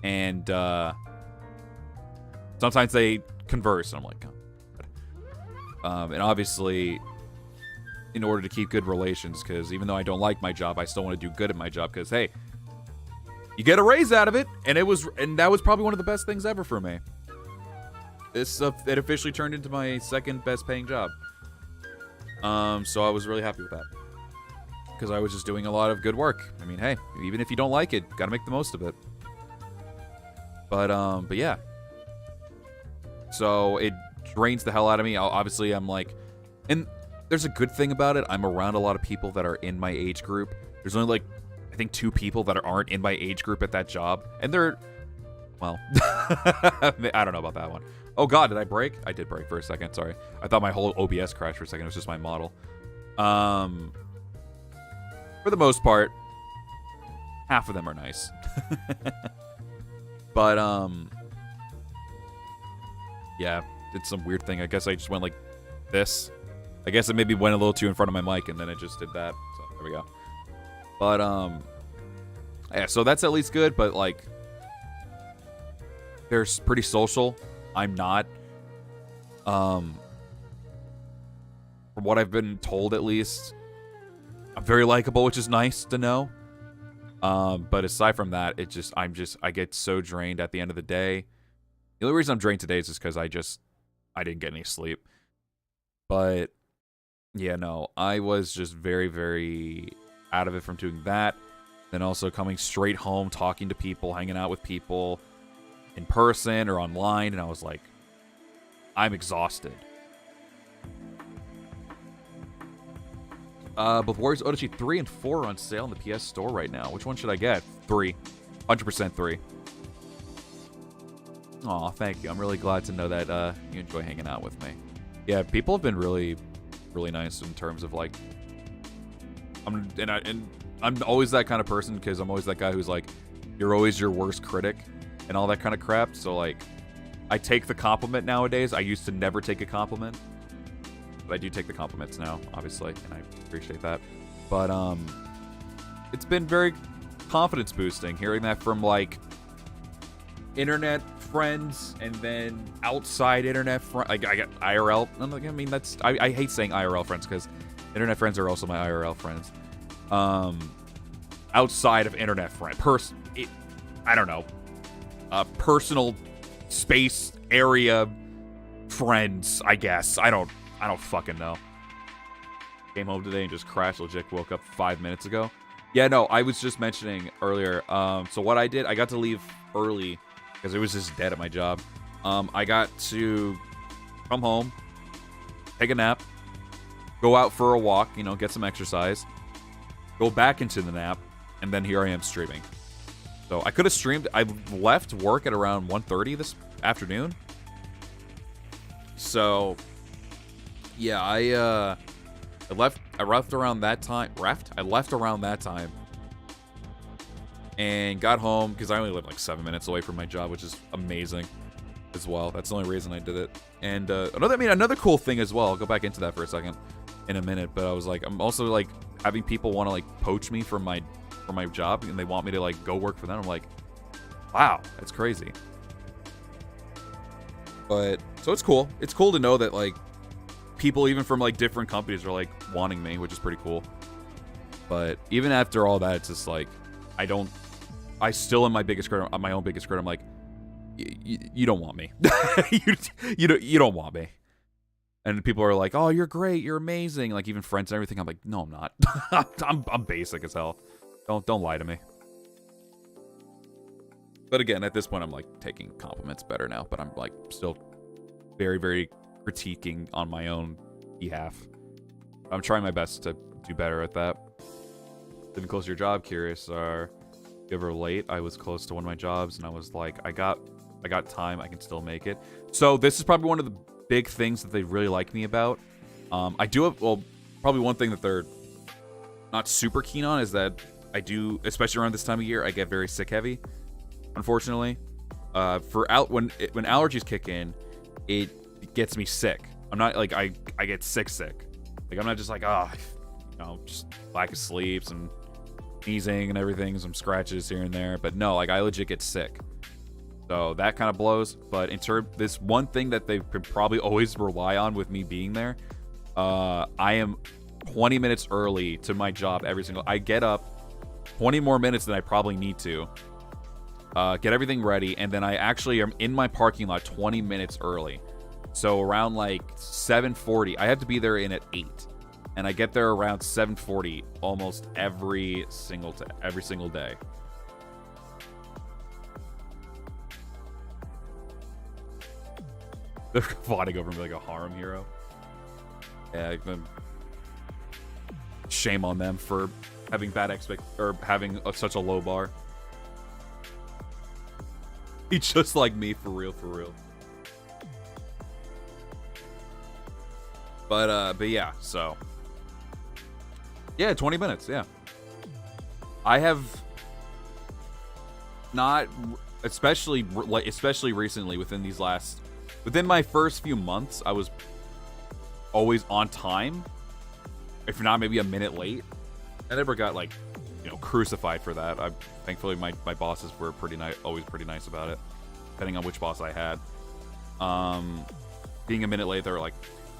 And, sometimes they converse, and I'm like, oh. And obviously, in order to keep good relations, because even though I don't like my job, I still want to do good at my job, because, hey, you get a raise out of it, and that was probably one of the best things ever for me. It officially turned into my second best paying job. So I was really happy with that. Because I was just doing a lot of good work. I mean, hey, even if you don't like it, gotta make the most of it. But yeah. So it drains the hell out of me. Obviously, I'm like, and there's a good thing about it. I'm around a lot of people that are in my age group. There's only, like, I think 2 people that aren't in my age group at that job. And they're, well, I don't know about that one. Oh, God, did I break? I did break for a second. Sorry. I thought my whole OBS crashed for a second. It was just my model. For the most part, half of them are nice. But, yeah, did some weird thing. I guess I just went like this. I guess it maybe went a little too in front of my mic, and then it just did that. So, there we go. But, yeah, so that's at least good, but, like, they're pretty social. I'm not. From what I've been told, at least, I'm very likable, which is nice to know. But aside from that, I get so drained at the end of the day. The only reason I'm drained today is just because I didn't get any sleep. But, yeah, no, I was just very, very out of it from doing that. Then also coming straight home, talking to people, hanging out with people in person or online, and I was like, I'm exhausted. But Warriors Odyssey 3 and 4 are on sale in the PS Store right now. Which one should I get? 3. 100% 3. Aw, thank you. I'm really glad to know that you enjoy hanging out with me. Yeah, people have been really, really nice in terms of, like, I'm always that kind of person because I'm always that guy who's like, you're always your worst critic and all that kind of crap. So, like, I take the compliment nowadays. I used to never take a compliment, but I do take the compliments now, obviously, and I appreciate that. But it's been very confidence boosting hearing that from, like, internet friends and then outside internet friends. Like, I got IRL. I mean, I hate saying IRL friends because internet friends are also my IRL friends. Outside of internet friend, I don't know, personal space area friends, I guess. I don't fucking know. Came home today and just crashed. Legit woke up 5 minutes ago. Yeah, no, I was just mentioning earlier. So what I did, I got to leave early because it was just dead at my job. I got to come home, take a nap, go out for a walk, get some exercise. go back into the nap, and then here I am streaming. So I could have streamed. I left work at around 1:30 this afternoon. So yeah, I left around that time. I left around that time. And got home because I only live like 7 minutes away from my job, which is amazing as well. That's the only reason I did it. And another cool thing as well. I'll go back into that for a second in a minute. But I was like, I'm also like having people want to like poach me from my job, and they want me to like go work for them. I'm like, wow, that's crazy. But so it's cool. It's cool to know that like people even from like different companies are like wanting me, which is pretty cool. But even after all that, it's just like I still am my biggest critic. My own biggest critic. I'm like, you don't want me. you don't want me. And people are like, oh, you're great, you're amazing. Like even friends and everything. I'm like, no, I'm not. I'm basic as hell. Don't lie to me. But again, at this point, I'm like taking compliments better now. But I'm like still very, very critiquing on my own behalf. I'm trying my best to do better at that. Living close to your job, curious are you ever late? I was close to one of my jobs, and I was like, I got time, I can still make it. So this is probably one of the big things that they really like me about. I do have, well, probably one thing that they're not super keen on is that I do, especially around this time of year, I get very sick heavy. Unfortunately, when allergies kick in, it gets me sick. I'm not like I get sick. Like I'm not just like just lack of sleep, some sneezing and everything, some scratches here and there. But no, like I legit get sick. So that kind of blows. But in terms, this one thing that they could probably always rely on with me being there, I am 20 minutes early to my job every single. I get up 20 more minutes than I probably need to. Get everything ready, and then I actually am in my parking lot 20 minutes early. So around like 7:40, I have to be there in at 8. And I get there around 7:40 almost every single day. They're fawning over me like a harem hero. Yeah, shame on them for having having such a low bar. He's just like me, for real. But yeah, so. Yeah, 20 minutes, yeah. I have not, especially recently within my first few months, I was always on time. If not, maybe a minute late. I never got like, crucified for that. Thankfully my bosses were always pretty nice about it, depending on which boss I had. Being a minute late, they were like,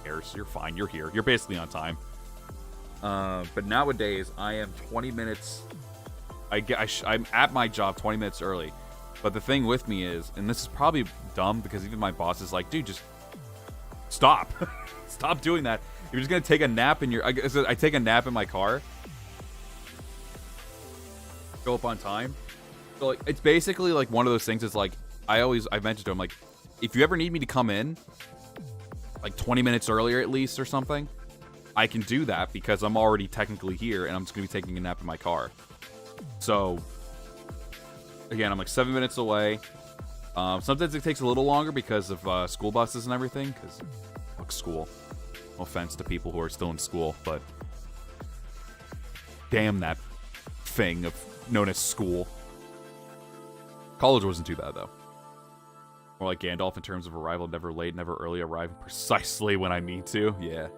you're fine, you're here. You're basically on time. But nowadays, I am 20 minutes. I'm at my job 20 minutes early. But the thing with me is, and this is probably dumb because even my boss is like, dude, just stop. Stop doing that. You're just going to take a nap in I take a nap in my car. Go up on time. So, like, it's basically like one of those things. It's like, I mentioned to him, like, if you ever need me to come in, like 20 minutes earlier at least or something, I can do that because I'm already technically here and I'm just going to be taking a nap in my car. So, again, I'm like 7 minutes away. Sometimes it takes a little longer because of school buses and everything. Because, fuck school. No offense to people who are still in school, but damn that thing known as school. College wasn't too bad, though. More like Gandalf in terms of arrival, never late, never early, arriving precisely when I need to. Yeah.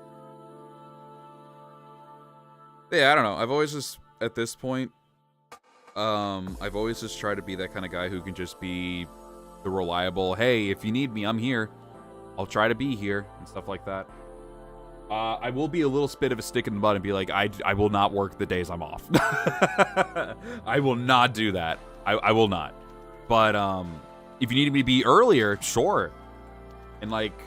Yeah, I don't know. I've always just, at this point, I've always just tried to be that kind of guy who can just be the reliable, hey, if you need me, I'm here. I'll try to be here, and stuff like that. I will be a little bit of a stick in the mud and be like, I will not work the days I'm off. I will not do that. I will not. But, if you need me to be earlier, sure. And, like,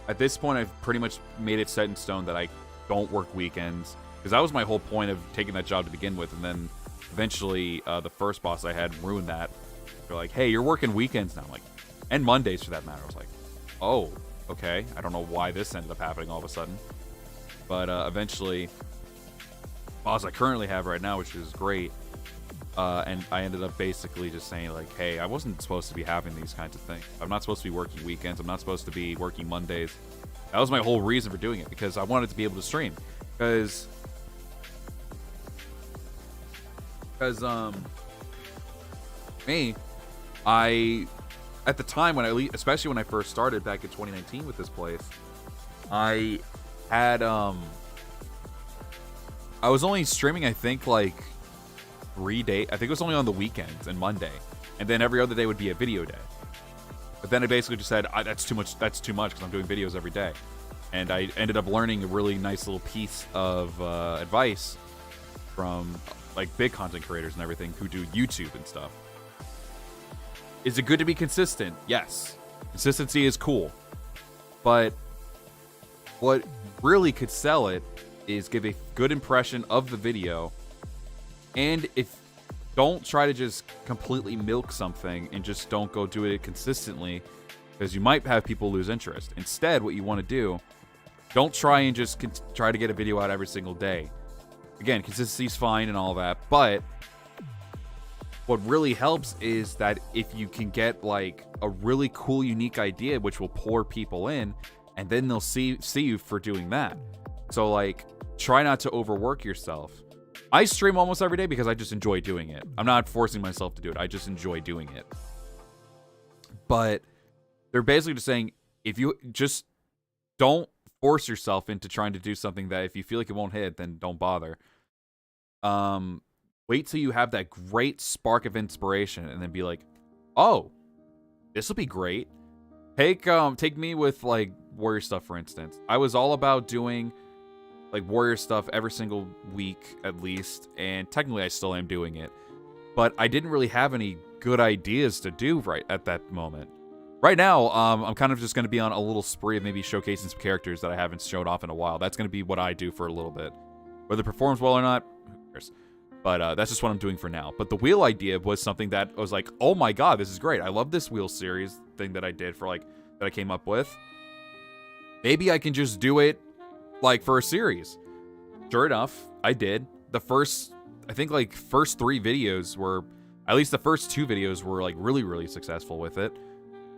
at this point, I've pretty much made it set in stone that I don't work weekends. Because that was my whole point of taking that job to begin with. And then eventually, the first boss I had ruined that. They're like, hey, you're working weekends now. I'm like, and Mondays for that matter. I was like, oh, okay. I don't know why this ended up happening all of a sudden. But eventually, boss I currently have right now, which is great. And I ended up basically just saying, like, hey, I wasn't supposed to be having these kinds of things. I'm not supposed to be working weekends. I'm not supposed to be working Mondays. That was my whole reason for doing it, because I wanted to be able to stream. Because me, at the time when especially when I first started back in 2019 with this place, I had I was only streaming, I think, like 3 days. I think it was only on the weekends and Monday, and then every other day would be a video day. But then I basically just said, that's too much because I'm doing videos every day. And I ended up learning a really nice little piece of advice from like big content creators and everything who do YouTube and stuff. Is it good to be consistent? Yes. Consistency is cool. But what really could sell it is give a good impression of the video. And don't try to just completely milk something and just don't go do it consistently, because you might have people lose interest. Instead, what you want to do, don't try and just try to get a video out every single day. Again, consistency is fine and all that, but what really helps is that if you can get like a really cool, unique idea, which will pour people in, and then they'll see you for doing that. So like, try not to overwork yourself. I stream almost every day because I just enjoy doing it. I'm not forcing myself to do it. I just enjoy doing it. But they're basically just saying, if you just don't force yourself into trying to do something that if you feel like it won't hit, then don't bother. Wait till you have that great spark of inspiration and then be like, oh, this will be great. Take me with like warrior stuff, for instance. I was all about doing like warrior stuff every single week at least, and technically I still am doing it, but I didn't really have any good ideas to do right at that moment. Right now, I'm kind of just going to be on a little spree of maybe showcasing some characters that I haven't showed off in a while. That's going to be what I do for a little bit. Whether it performs well or not, who cares? But that's just what I'm doing for now. But the wheel idea was something that I was like, oh my god, this is great. I love this wheel series thing that I did for like, that I came up with. Maybe I can just do it like for a series. Sure enough, I did. The first, I think like first 3 videos were, at least the first 2 videos were like really, really successful with it.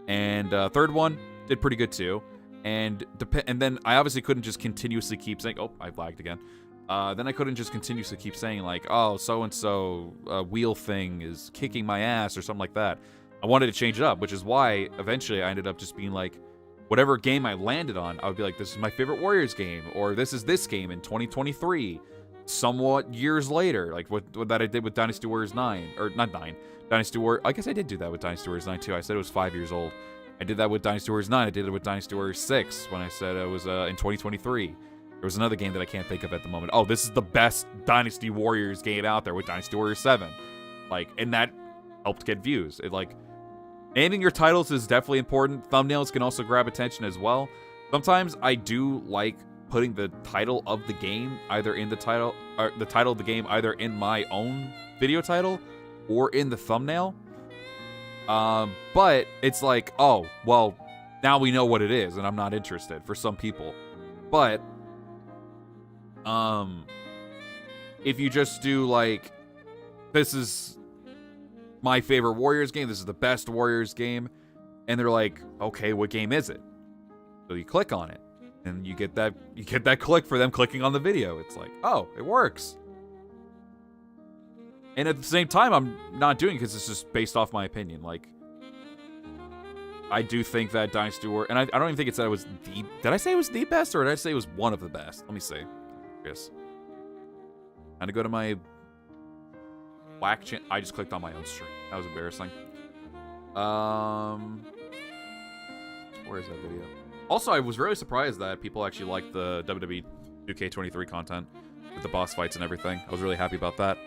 And third one did pretty good too. And then I obviously couldn't just continuously keep saying, oh, I lagged again. Then I couldn't just continuously keep saying like, oh, so-and-so wheel thing is kicking my ass or something like that. I wanted to change it up, which is why eventually I ended up just being like, whatever game I landed on, I would be like, this is my favorite Warriors game, or this is this game in 2023, somewhat years later, like what that I did with Dynasty Warriors 9, or not 9, Dynasty Warriors, I guess I did do that with Dynasty Warriors 9 too. I said it was 5 years old. I did that with Dynasty Warriors 9, I did it with Dynasty Warriors 6, when I said it was in 2023. There was another game that I can't think of at the moment. Oh, this is the best Dynasty Warriors game out there with Dynasty Warriors 7. Like, and that helped get views. It like, naming your titles is definitely important. Thumbnails can also grab attention as well. Sometimes I do like putting the title of the game either in the title, or the title of the game either in my own video title or in the thumbnail. But it's like, oh, well, now we know what it is, and I'm not interested for some people. But if you just do like, this is my favorite Warriors game, this is the best Warriors game, and they're like, okay, what game is it? So you click on it, and you get that click for them clicking on the video. It's like, oh, it works. And at the same time, I'm not doing it because it's just based off my opinion. Like, I do think that Dynasty War, and I don't even think it said it was the, did I say it was the best, or did I say it was one of the best? Let me see. Yes. I'm gonna go to my whack channel. I just clicked on my own stream. That was embarrassing. Where is that video? Also, I was really surprised that people actually liked the WWE 2K23 content with the boss fights and everything. I was really happy about that.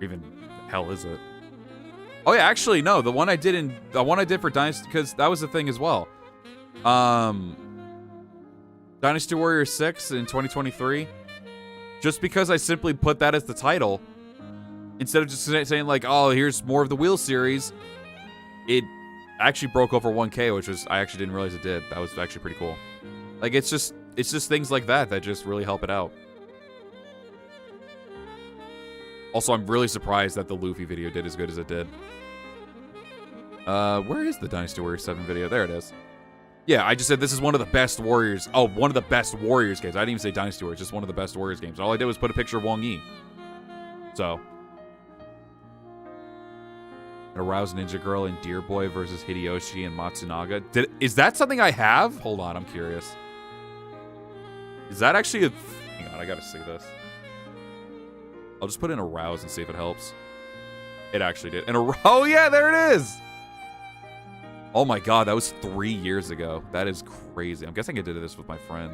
Even the hell is it? Oh yeah, actually no. The one I did for Dynasty, because that was the thing as well. Dynasty Warriors 6 in 2023. Just because I simply put that as the title, instead of just saying like, oh, here's more of the wheel series, it actually broke over 1K, which was, I actually didn't realize it did. That was actually pretty cool. Like, it's just things like that that just really help it out. Also, I'm really surprised that the Luffy video did as good as it did. Where is the Dynasty Warriors 7 video? There it is. Yeah, I just said this is one of the best Warriors. Oh, one of the best Warriors games. I didn't even say Dynasty Warriors, just one of the best Warriors games. All I did was put a picture of Wang Yi. So. Arouse Ninja Girl and Deer Boy versus Hideyoshi and Matsunaga. Is that something I have? Hold on, I'm curious. Is that actually a... Hang on, I gotta see this. I'll just put in Arouse and see if it helps. It actually did. And oh yeah, there it is! Oh my god, that was 3 years ago. That is crazy. I'm guessing I did this with my friend.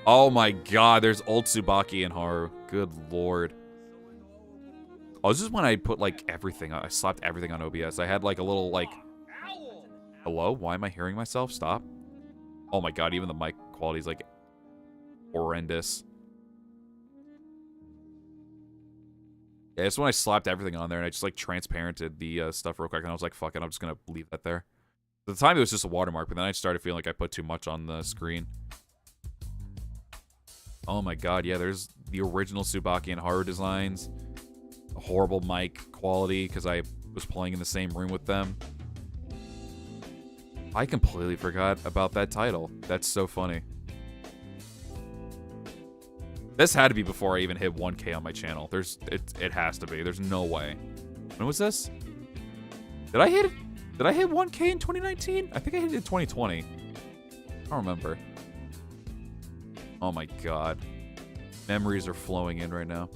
Oh my god, there's old Tsubaki and Haru. Good lord. Oh, this is when I put, like, everything. I slapped everything on OBS. I had, like, a little, like... Hello? Why am I hearing myself? Stop. Oh my god, even the mic quality is, like, horrendous. Yeah, this is when I slapped everything on there, and I just, like, transparented the stuff real quick, and I was like, fuck it, I'm just gonna leave that there. At the time, it was just a watermark, but then I started feeling like I put too much on the screen. Oh my god, yeah, there's the original Tsubaki and Haru designs. A horrible mic quality, because I was playing in the same room with them. I completely forgot about that title. That's so funny. This had to be before I even hit 1K on my channel. It has to be. There's no way. When was this? Did I hit 1K in 2019? I think I hit it in 2020. I don't remember. Oh my god. Memories are flowing in right now.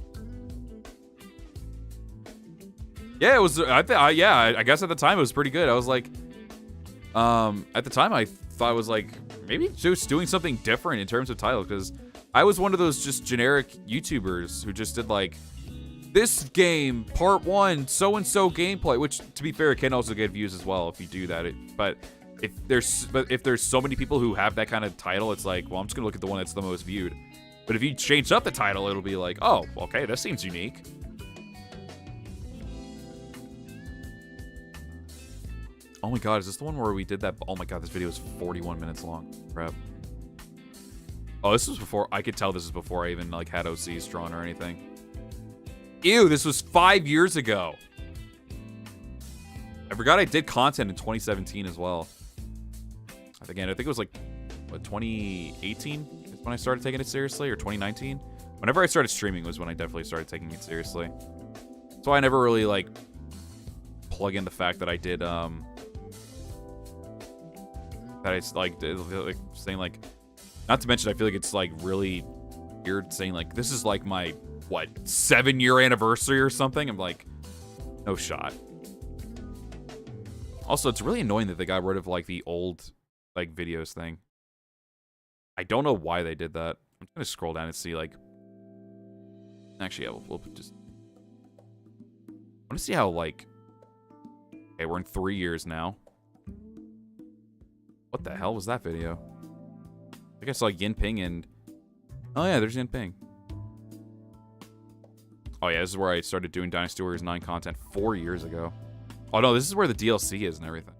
Yeah, it was. I guess at the time it was pretty good. I was like, at the time I thought it was like maybe just doing something different in terms of title, because I was one of those just generic YouTubers who just did like this game part 1 so and so gameplay, which to be fair, it can also get views as well if you do that. But if there's so many people who have that kind of title, it's like, well, I'm just gonna look at the one that's the most viewed. But if you change up the title, it'll be like, oh, okay, this seems unique. Oh my god, is this the one where we did that? Oh my god, this video is 41 minutes long. Crap. Oh, this was before, I could tell this is before I even like had OCs drawn or anything. Ew, this was 5 years ago. I forgot I did content in 2017 as well. Again, I think it was like, what, 2018 is when I started taking it seriously, or 2019? Whenever I started streaming was when I definitely started taking it seriously. So I never really like plug in the fact that I did, that it's like saying like, not to mention I feel like it's like really weird saying like this is like my what 7-year anniversary or something. I'm like, no shot. Also, it's really annoying that they got rid of like the old like videos thing. I don't know why they did that. I'm gonna scroll down and see like. Actually, yeah, we'll just. I want to see how like. Okay, we're in 3 years now. What the hell was that video? I think I saw Yinping and... Oh yeah, there's Yinping. Oh yeah, this is where I started doing Dynasty Warriors 9 content 4 years ago. Oh no, this is where the DLC is and everything.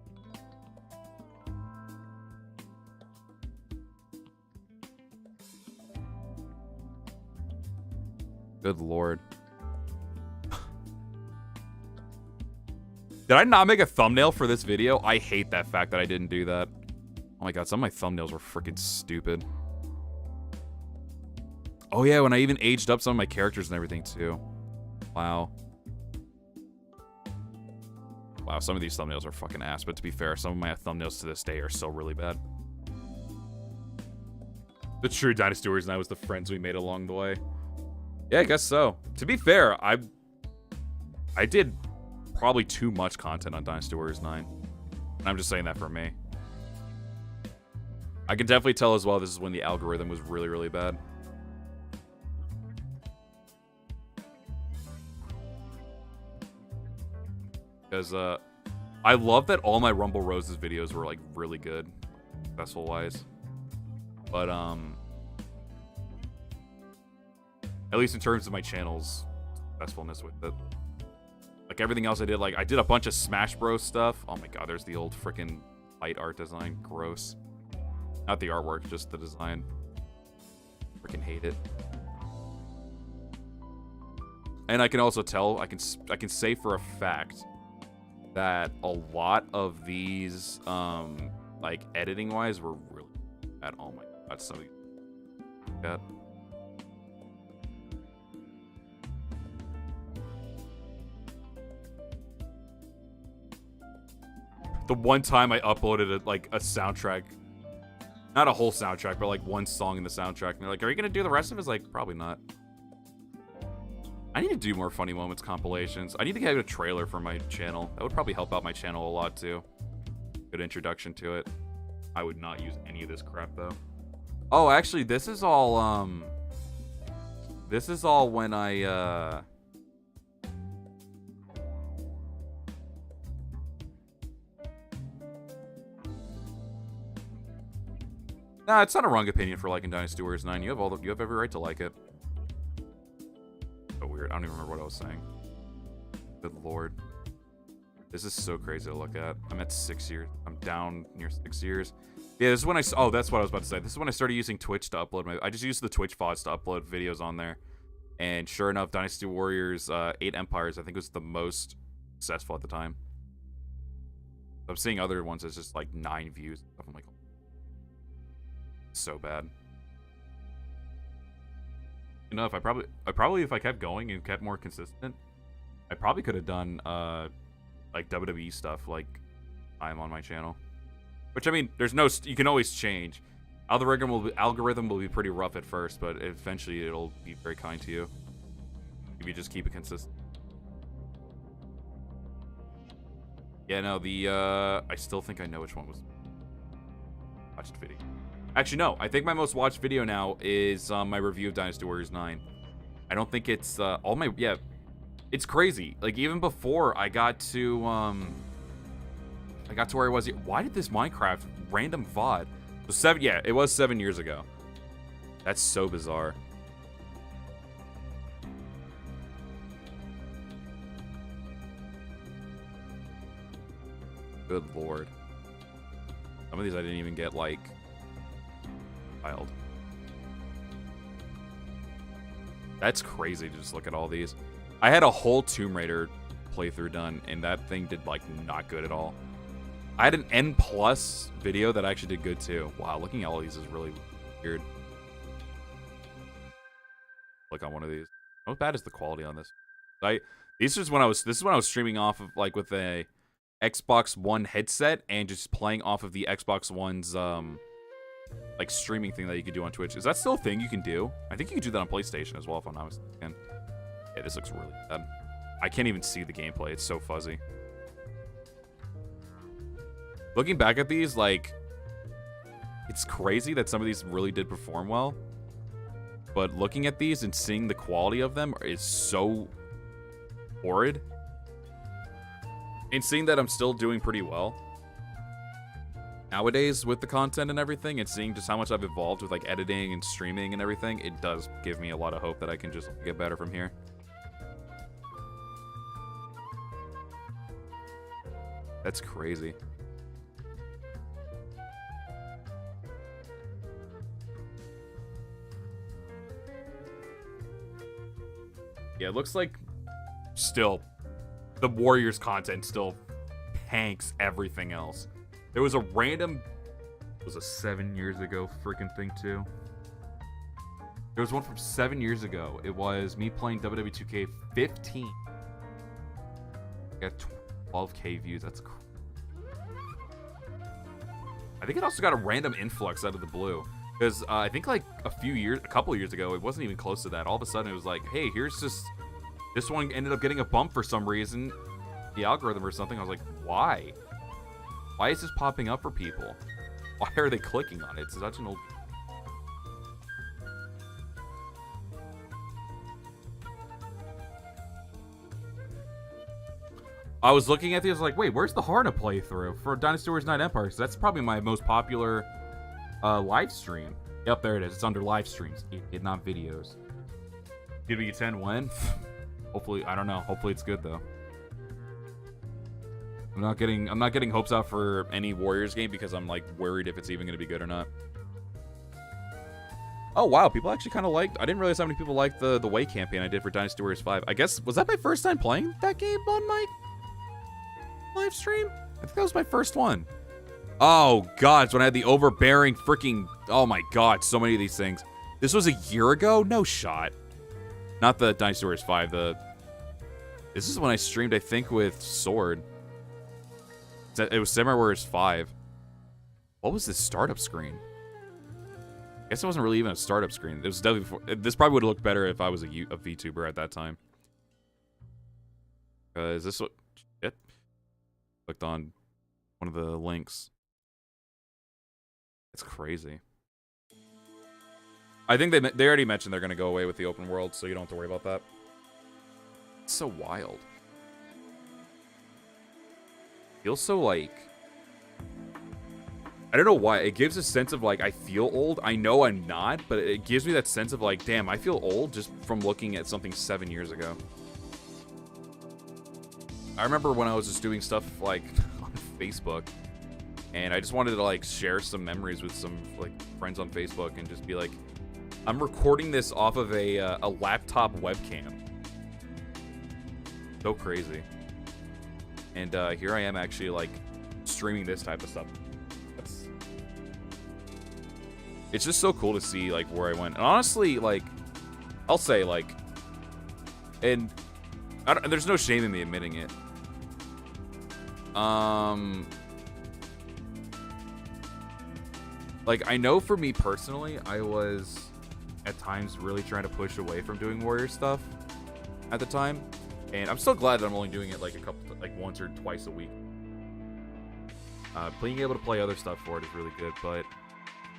Good lord. Did I not make a thumbnail for this video? I hate that fact that I didn't do that. Oh my god, some of my thumbnails were freaking stupid. Oh yeah, when I even aged up some of my characters and everything too. Wow. Wow, some of these thumbnails are fucking ass, but to be fair, some of my thumbnails to this day are still really bad. The true Dynasty Warriors and I was the friends we made along the way. Yeah, I guess so. To be fair, I did probably too much content on Dynasty Warriors 9. And I'm just saying that for me. I can definitely tell as well this is when the algorithm was really, really bad. Because, I love that all my Rumble Roses videos were, like, really good. Successful-wise. But, at least in terms of my channel's successfulness with it. Like everything else I did, like I did a bunch of Smash Bros stuff. Oh my god, there's the old freaking light art design. Gross. Not the artwork, just the design. Freaking hate it. And I can also tell, I can say for a fact that a lot of these, like editing wise, were really bad. Oh my god, so bad. The one time I uploaded like a soundtrack, not a whole soundtrack, but like one song in the soundtrack, and they're like, "Are you gonna do the rest of it?" It's like, probably not. I need to do more funny moments compilations. I need to get a trailer for my channel. That would probably help out my channel a lot too. Good introduction to it. I would not use any of this crap though. Oh, actually, this is all when I Nah, it's not a wrong opinion for liking Dynasty Warriors 9. You have every right to like it. So weird. I don't even remember what I was saying. Good lord. This is so crazy to look at. I'm at 6 years. I'm down near 6 years. Yeah, this is when oh, that's what I was about to say. This is when I started using Twitch to upload I just used the Twitch VODs to upload videos on there. And sure enough, Dynasty Warriors 8 Empires, I think, was the most successful at the time. I'm seeing other ones that's just like 9 views. I'm like, so bad. You know, if I probably if I kept going and kept more consistent, I probably could have done like WWE stuff like I'm on my channel. Which I mean, there's no, you can always change. Algorithm will be pretty rough at first, but eventually it'll be very kind to you if you just keep it consistent. Yeah, no, I still think I know which one was watched video. Actually, no. I think my most watched video now is my review of Dynasty Warriors 9. I don't think it's all my... Yeah, it's crazy. Like, even before I got to where I was... Why did this Minecraft random VOD... So yeah, it was 7 years ago. That's so bizarre. Good lord. Some of these I didn't even get, like... Wild. That's crazy to just look at all these. I had a whole Tomb Raider playthrough done, and that thing did, like, not good at all. I had an N+ video that actually did good, too. Wow, looking at all these is really weird. Look on one of these. How bad is the quality on this? This is when I was streaming off of, like, with a Xbox One headset and just playing off of the Xbox One's, like streaming thing that you could do on Twitch. Is that still a thing you can do? I think you can do that on PlayStation as well, if I'm not mistaken. Yeah, this looks really bad. I can't even see the gameplay. It's so fuzzy. Looking back at these, like, it's crazy that some of these really did perform well. But looking at these and seeing the quality of them is so horrid. And seeing that I'm still doing pretty well nowadays with the content and everything, and seeing just how much I've evolved with like editing and streaming and everything, it does give me a lot of hope that I can just get better from here. That's crazy. Yeah, it looks like still the Warriors content still tanks everything else. There was a random, it was a 7 years ago freaking thing too. There was one from 7 years ago. It was me playing WWE 2K15. I got 12K views. That's crazy. I think it also got a random influx out of the blue. Because I think like a couple of years ago, it wasn't even close to that. All of a sudden it was like, hey, here's just, this one ended up getting a bump for some reason. The algorithm or something. I was like, why? Why is this popping up for people? Why are they clicking on it? It's such an old... I was looking at these, like, wait, where's the Harna playthrough for Dynasty Warriors 9 Empires? That's probably my most popular live stream. Yep, there it is. It's under live streams, not videos. WWE 10 when? Hopefully, I don't know. Hopefully it's good, though. I'm not getting hopes out for any Warriors game because I'm like worried if it's even going to be good or not. Oh wow, people actually kind of liked. I didn't realize how many people liked the Way campaign I did for Dynasty Warriors 5. I guess was that my first time playing that game on my live stream? I think that was my first one. Oh god, it's when I had the overbearing freaking. Oh my god, so many of these things. This was a year ago? No shot. Not the Dynasty Warriors 5. This is when I streamed, I think, with Sword. It was Samurai Warriors 5. What was this startup screen? I guess it wasn't really even a startup screen. It was definitely before. This probably would have looked better if I was a VTuber at that time. Is this what? Shit. Clicked on one of the links. It's crazy. I think they already mentioned they're going to go away with the open world, so you don't have to worry about that. It's so wild. Feels so like... I don't know why. It gives a sense of like, I feel old. I know I'm not, but it gives me that sense of like, damn, I feel old just from looking at something 7 years ago. I remember when I was just doing stuff like on Facebook, and I just wanted to like share some memories with some like friends on Facebook and just be like, I'm recording this off of a laptop webcam. So crazy. And here I am actually like streaming this type of stuff. It's just so cool to see like where I went. And honestly, like, I'll say like, and there's no shame in me admitting it. Like, I know for me personally, I was at times really trying to push away from doing Warrior stuff at the time. And I'm so glad that I'm only doing it like once or twice a week. Being able to play other stuff for it is really good, but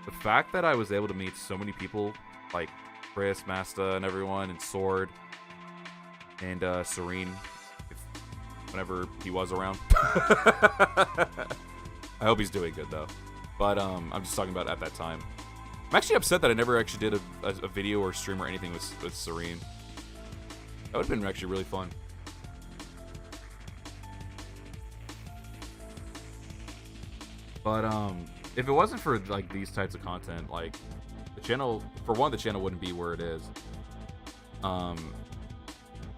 the fact that I was able to meet so many people, like Chris, Masta, and everyone, and Sword, and Serene, whenever he was around. I hope he's doing good, though. But I'm just talking about at that time. I'm actually upset that I never actually did a video or stream or anything with Serene. That would have been actually really fun. But, if it wasn't for like these types of content, like the channel, for one, the channel wouldn't be where it is. And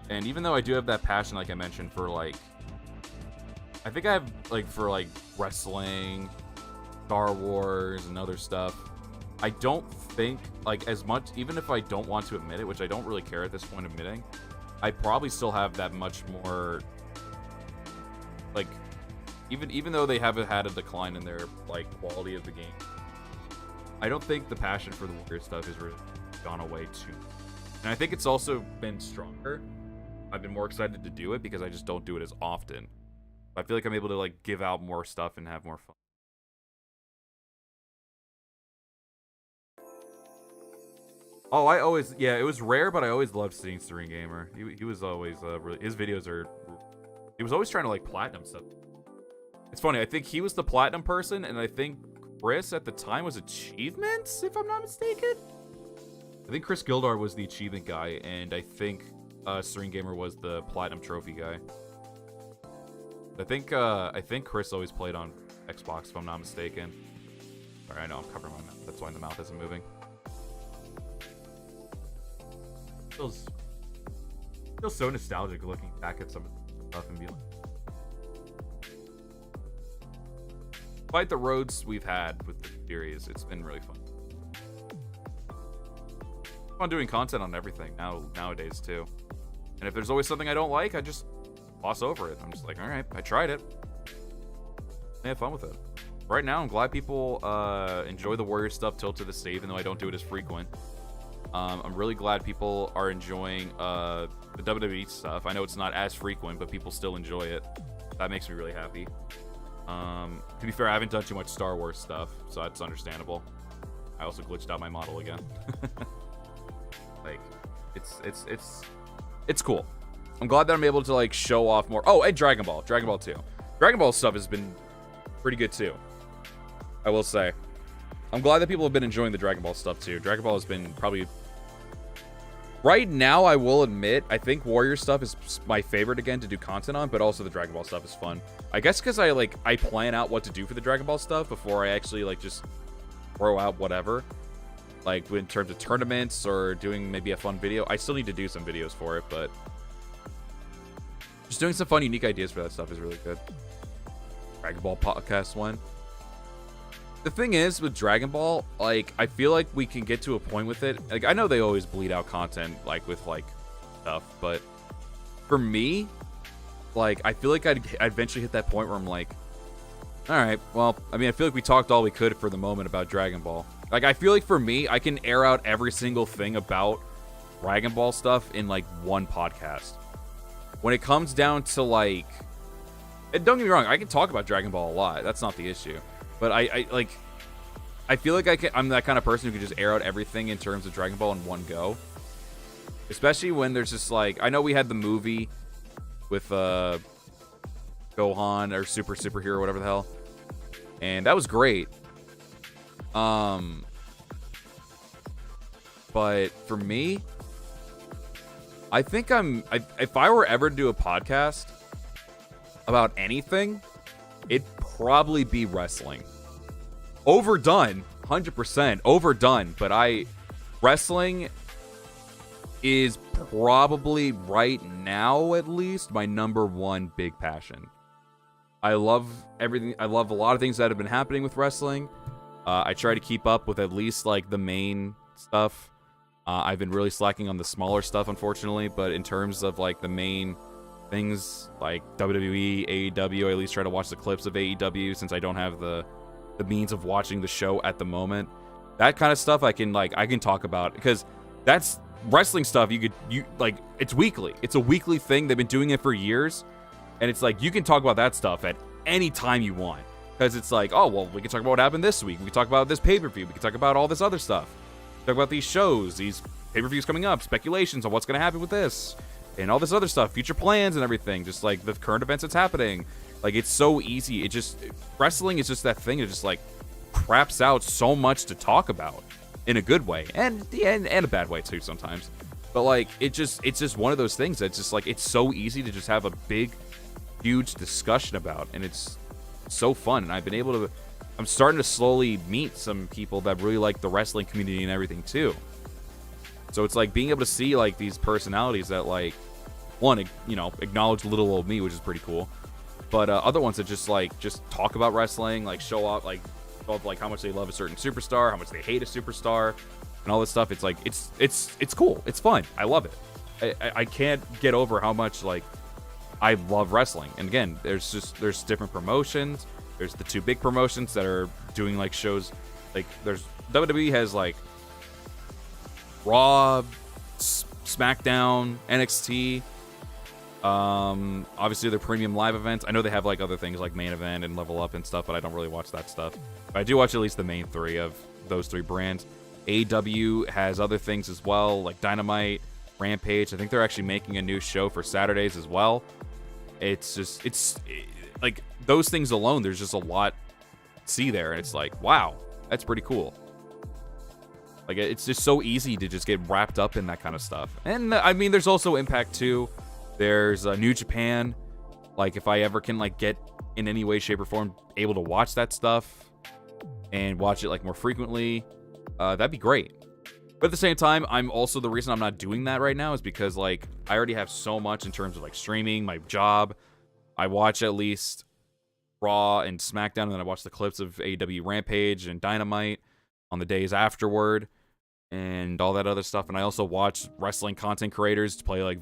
even though I do have that passion, like I mentioned, for like, I think I have like for like wrestling, Star Wars, and other stuff. I don't think like as much, even if I don't want to admit it, which I don't really care at this point admitting, I probably still have that much more like. Even though they haven't had a decline in their like quality of the game, I don't think the passion for the Warrior stuff has really gone away too. And I think it's also been stronger. I've been more excited to do it because I just don't do it as often. I feel like I'm able to like give out more stuff and have more fun. Oh, yeah, it was rare, but I always loved seeing Serene Gamer. He was always really, his videos are. He was always trying to like platinum stuff. It's funny, I think he was the platinum person, and I think Chris at the time was achievements, if I'm not mistaken. I think Chris Gildar was the achievement guy, and I think Serene Gamer was the platinum trophy guy. I think Chris always played on Xbox, if I'm not mistaken. Sorry, I know I'm covering my mouth. That's why the mouth isn't moving. Feels so nostalgic looking back at some of the stuff and be like, despite the roads we've had with the series, it's been really fun. Fun doing content on everything nowadays too. And if there's always something I don't like, I just gloss over it. I'm just like, all right, I tried it. I had fun with it. Right now, I'm glad people enjoy the Warrior stuff till to this day, even though I don't do it as frequent. I'm really glad people are enjoying the WWE stuff. I know it's not as frequent, but people still enjoy it. That makes me really happy. To be fair, I haven't done too much Star Wars stuff, so that's understandable. I also glitched out my model again. Like, it's cool. I'm glad that I'm able to like show off more. Oh, and Dragon Ball 2. Dragon Ball stuff has been pretty good too, I will say. I'm glad that people have been enjoying the Dragon Ball stuff too. Dragon Ball has been probably Right now, I will admit, I think Warrior stuff is my favorite again to do content on, but also the Dragon Ball stuff is fun. I guess because I plan out what to do for the Dragon Ball stuff before I actually like just throw out whatever. Like in terms of tournaments or doing maybe a fun video. I still need to do some videos for it, but just doing some fun, unique ideas for that stuff is really good. Dragon Ball podcast one. The thing is with Dragon Ball, like I feel like we can get to a point with it. Like I know they always bleed out content like with like stuff, but for me, like I feel like I'd eventually hit that point where I'm like, all right, well, I mean, I feel like we talked all we could for the moment about Dragon Ball. Like I feel like for me, I can air out every single thing about Dragon Ball stuff in like one podcast. When it comes down to like, and don't get me wrong, I can talk about Dragon Ball a lot. That's not the issue. But I feel like I'm that kind of person who can just air out everything in terms of Dragon Ball in one go. Especially when there's just like, I know we had the movie with Gohan or Superhero, whatever the hell. And that was great. But for me, I think if I were ever to do a podcast about anything, it'd probably be wrestling. Overdone, 100% overdone, but wrestling is probably right now at least my #1 big passion. I love everything. I love a lot of things that have been happening with wrestling. I try to keep up with at least like the main stuff. I've been really slacking on the smaller stuff, unfortunately, but in terms of like the main things like WWE, AEW, I at least try to watch the clips of AEW since I don't have the means of watching the show at the moment. That kind of stuff I can talk about because that's wrestling stuff. You like it's weekly. It's a weekly thing. They've been doing it for years, and it's like you can talk about that stuff at any time you want because it's like, oh well, we can talk about what happened this week. We can talk about this pay-per-view. We can talk about all this other stuff. Talk about these shows, these pay-per-views coming up, speculations on what's going to happen with this, and all this other stuff, future plans and everything, just like the current events that's happening. Like, it's so easy. Wrestling is just that thing that just, like, craps out so much to talk about in a good way, and a bad way, too, sometimes. But, like, it's just one of those things that's just, like, it's so easy to just have a big, huge discussion about, and it's so fun, and I'm starting to slowly meet some people that really like the wrestling community and everything, too. So it's, like, being able to see, like, these personalities that, like, one, you know, acknowledge little old me, which is pretty cool. But other ones that just talk about wrestling, like show off like how much they love a certain superstar, how much they hate a superstar, and all this stuff. It's like it's cool. It's fun. I love it. I can't get over how much like I love wrestling. And again, there's different promotions. There's the two big promotions that are doing like shows. Like there's WWE has like Raw, SmackDown, NXT. Obviously their premium live events. I know they have like other things like Main Event and Level Up and stuff, but I don't really watch that stuff. But I do watch at least the main three of those three brands. AEW has other things as well, like Dynamite, Rampage. I think they're actually making a new show for Saturdays as well. It's like those things alone, there's just a lot to see there, and it's like, wow, that's pretty cool. Like, it's just so easy to just get wrapped up in that kind of stuff. And I mean, there's also Impact too. There's New Japan. Like, if I ever can like get in any way, shape, or form able to watch that stuff and watch it like more frequently, that'd be great. But at the same time, the reason I'm not doing that right now is because like I already have so much in terms of like streaming, my job. I watch at least Raw and SmackDown, and then I watch the clips of AEW Rampage and Dynamite on the days afterward, and all that other stuff. And I also watch wrestling content creators to play like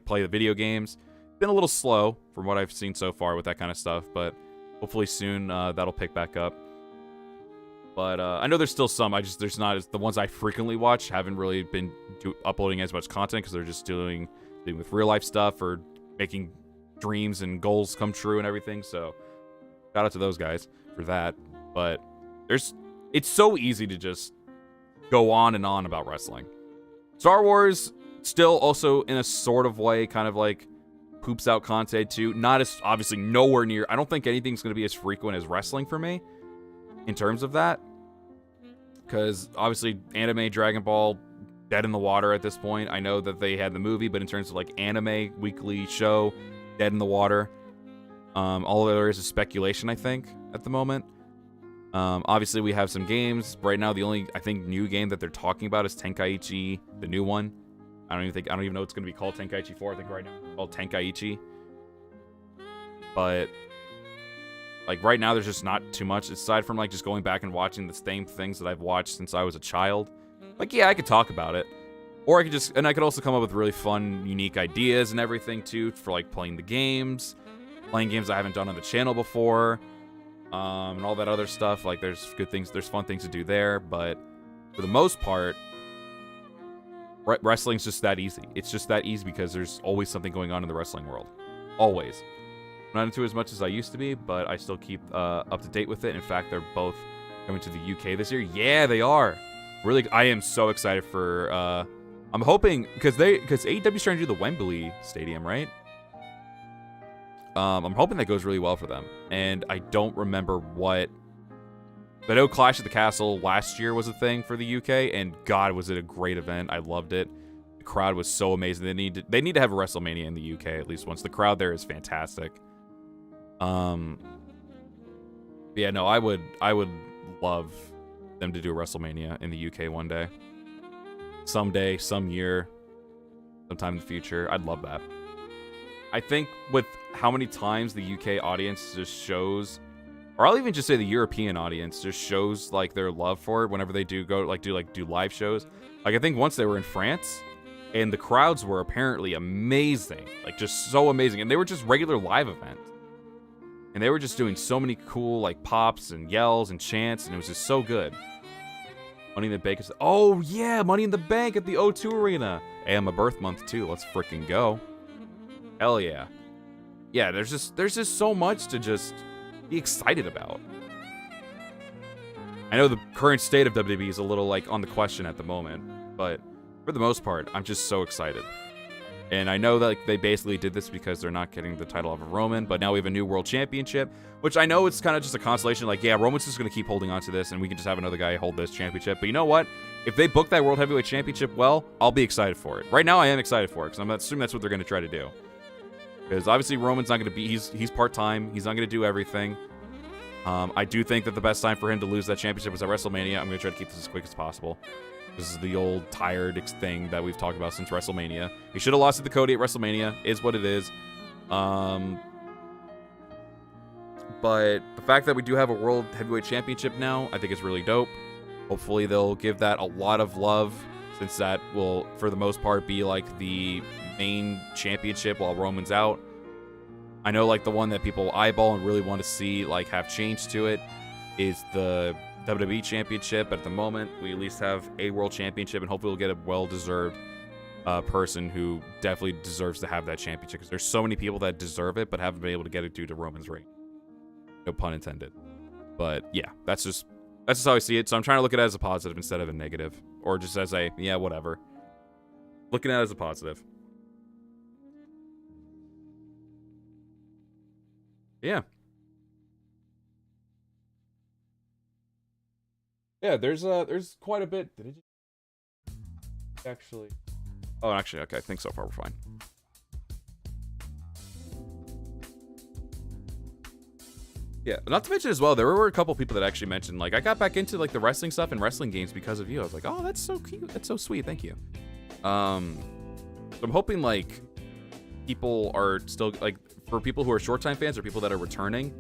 play the video games. Been a little slow from what I've seen so far with that kind of stuff, but hopefully soon that'll pick back up. But I know there's still some. There's not the ones I frequently watch haven't really been uploading as much content because they're just dealing with real life stuff or making dreams and goals come true and everything. So shout out to those guys for that. But it's so easy to just go on and on about wrestling. Star Wars still also in a sort of way kind of like poops out content too. Not as obviously nowhere near. I don't think anything's going to be as frequent as wrestling for me in terms of that. Because obviously anime, Dragon Ball, dead in the water at this point. I know that they had the movie, but in terms of like anime weekly show, dead in the water. All there is speculation, I think, at the moment. Obviously, we have some games. Right now, the only, I think, new game that they're talking about is Tenkaichi, the new one. I don't even know it's going to be called Tenkaichi 4. I think right now it's called Tenkaichi. But, like, right now, there's just not too much. Aside from, like, just going back and watching the same things that I've watched since I was a child. Like, yeah, I could talk about it. Or I could just, and I could also come up with really fun, unique ideas and everything, too, for, like, playing the games. Playing games I haven't done on the channel before. And all that other stuff. Like, there's good things, there's fun things to do there. But, for the most part, wrestling's just that easy. It's just that easy because there's always something going on in the wrestling world. Always. I'm not into it as much as I used to be, but I still keep up to date with it. In fact, they're both coming to the UK this year. Yeah, they are. Really, I am so excited for, I'm hoping, because AEW's trying to do the Wembley Stadium, right? I'm hoping that goes really well for them. And I don't remember what, but I know Clash at the Castle last year was a thing for the UK, and God, was it a great event. I loved it. The crowd was so amazing. They need to have a WrestleMania in the UK at least once. The crowd there is fantastic. Yeah, no, I would love them to do a WrestleMania in the UK one day. Someday, some year, sometime in the future. I'd love that. I think with how many times the UK audience just shows, or I'll even just say the European audience just shows like their love for it whenever they do go do live shows. Like I think once they were in France, and the crowds were apparently amazing, like just so amazing, and they were just regular live events, and they were just doing so many cool like pops and yells and chants, and it was just so good. Money in the Bank is, oh yeah, Money in the Bank at the O2 Arena. Hey, I'm a birth month too. Let's freaking go. Hell yeah. Yeah, there's just so much to just be excited about. I know the current state of WWE is a little like on the question at the moment, but for the most part, I'm just so excited. And I know that like, they basically did this because they're not getting the title off of Roman, but now we have a new world championship, which I know it's kind of just a consolation. Like, yeah, Roman's just going to keep holding on to this, and we can just have another guy hold this championship. But you know what? If they book that World Heavyweight Championship well, I'll be excited for it. Right now, I am excited for it, because I'm assuming that's what they're going to try to do. Because obviously Roman's not going to be, he's part-time. He's not going to do everything. I do think that the best time for him to lose that championship was at WrestleMania. I'm going to try to keep this as quick as possible. This is the old tired thing that we've talked about since WrestleMania. He should have lost it to Cody at WrestleMania. Is what it is. But the fact that we do have a World Heavyweight Championship now, I think is really dope. Hopefully they'll give that a lot of love, since that will, for the most part, be like the main championship while Roman's out. I know like the one that people eyeball and really want to see like have change to it is the WWE Championship. But at the moment, we at least have a World Championship, and hopefully we'll get a well-deserved person who definitely deserves to have that championship, because there's so many people that deserve it but haven't been able to get it due to Roman's reign. No pun intended. But yeah, that's just how I see it. So I'm trying to look at it as a positive instead of a negative, or just as a, yeah, whatever. Looking at it as a positive. Yeah. Yeah, there's quite a bit. Did it actually? Oh, actually, okay. I think so far we're fine. Yeah, not to mention as well, there were a couple people that actually mentioned, like, I got back into like the wrestling stuff and wrestling games because of you. I was like, oh, that's so cute. That's so sweet. Thank you. So I'm hoping like people are still like, for people who are short time fans or people that are returning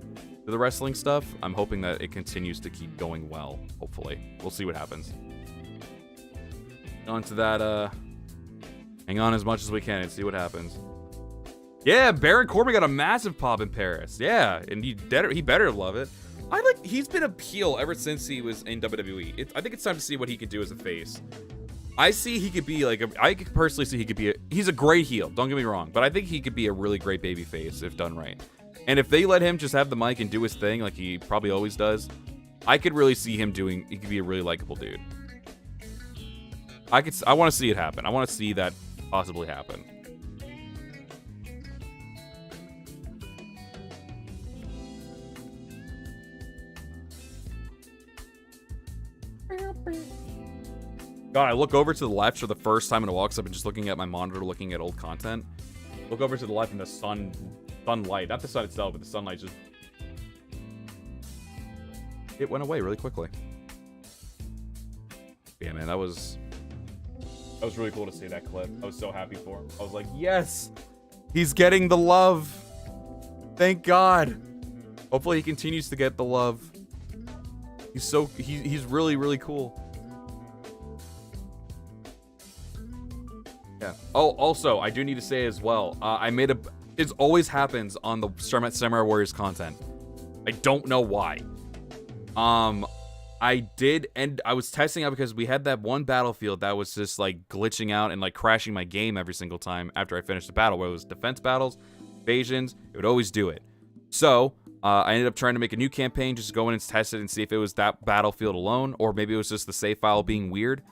to the wrestling stuff, I'm hoping that it continues to keep going well. Hopefully, we'll see what happens. On to that, hang on as much as we can and see what happens. Yeah, Baron Corbin got a massive pop in Paris. Yeah, and he better love it. He's been a heel ever since he was in WWE. I think it's time to see what he can do as a face. I see he could be like I personally see he could be he's a great heel, don't get me wrong, but I think he could be a really great baby face if done right. And if they let him just have the mic and do his thing like he probably always does, I could really see him he could be a really likable dude. I want to see it happen. I want to see that possibly happen. God, I look over to the left for the first time in a while because I've been just looking at my monitor, looking at old content. Look over to the left and the sunlight, not the sun itself, but the sunlight just... It went away really quickly. Yeah, man, that was really cool to see that clip. I was so happy for him. I was like, yes! He's getting the love! Thank God! Hopefully he continues to get the love. He's really, really cool. Yeah. Oh, also, I do need to say as well, it always happens on the Samurai Warriors content. I don't know why. I was testing out because we had that one battlefield that was just like glitching out and like crashing my game every single time after I finished the battle, where it was defense battles, invasions, it would always do it. So, I ended up trying to make a new campaign, just go in and test it and see if it was that battlefield alone, or maybe it was just the save file being weird.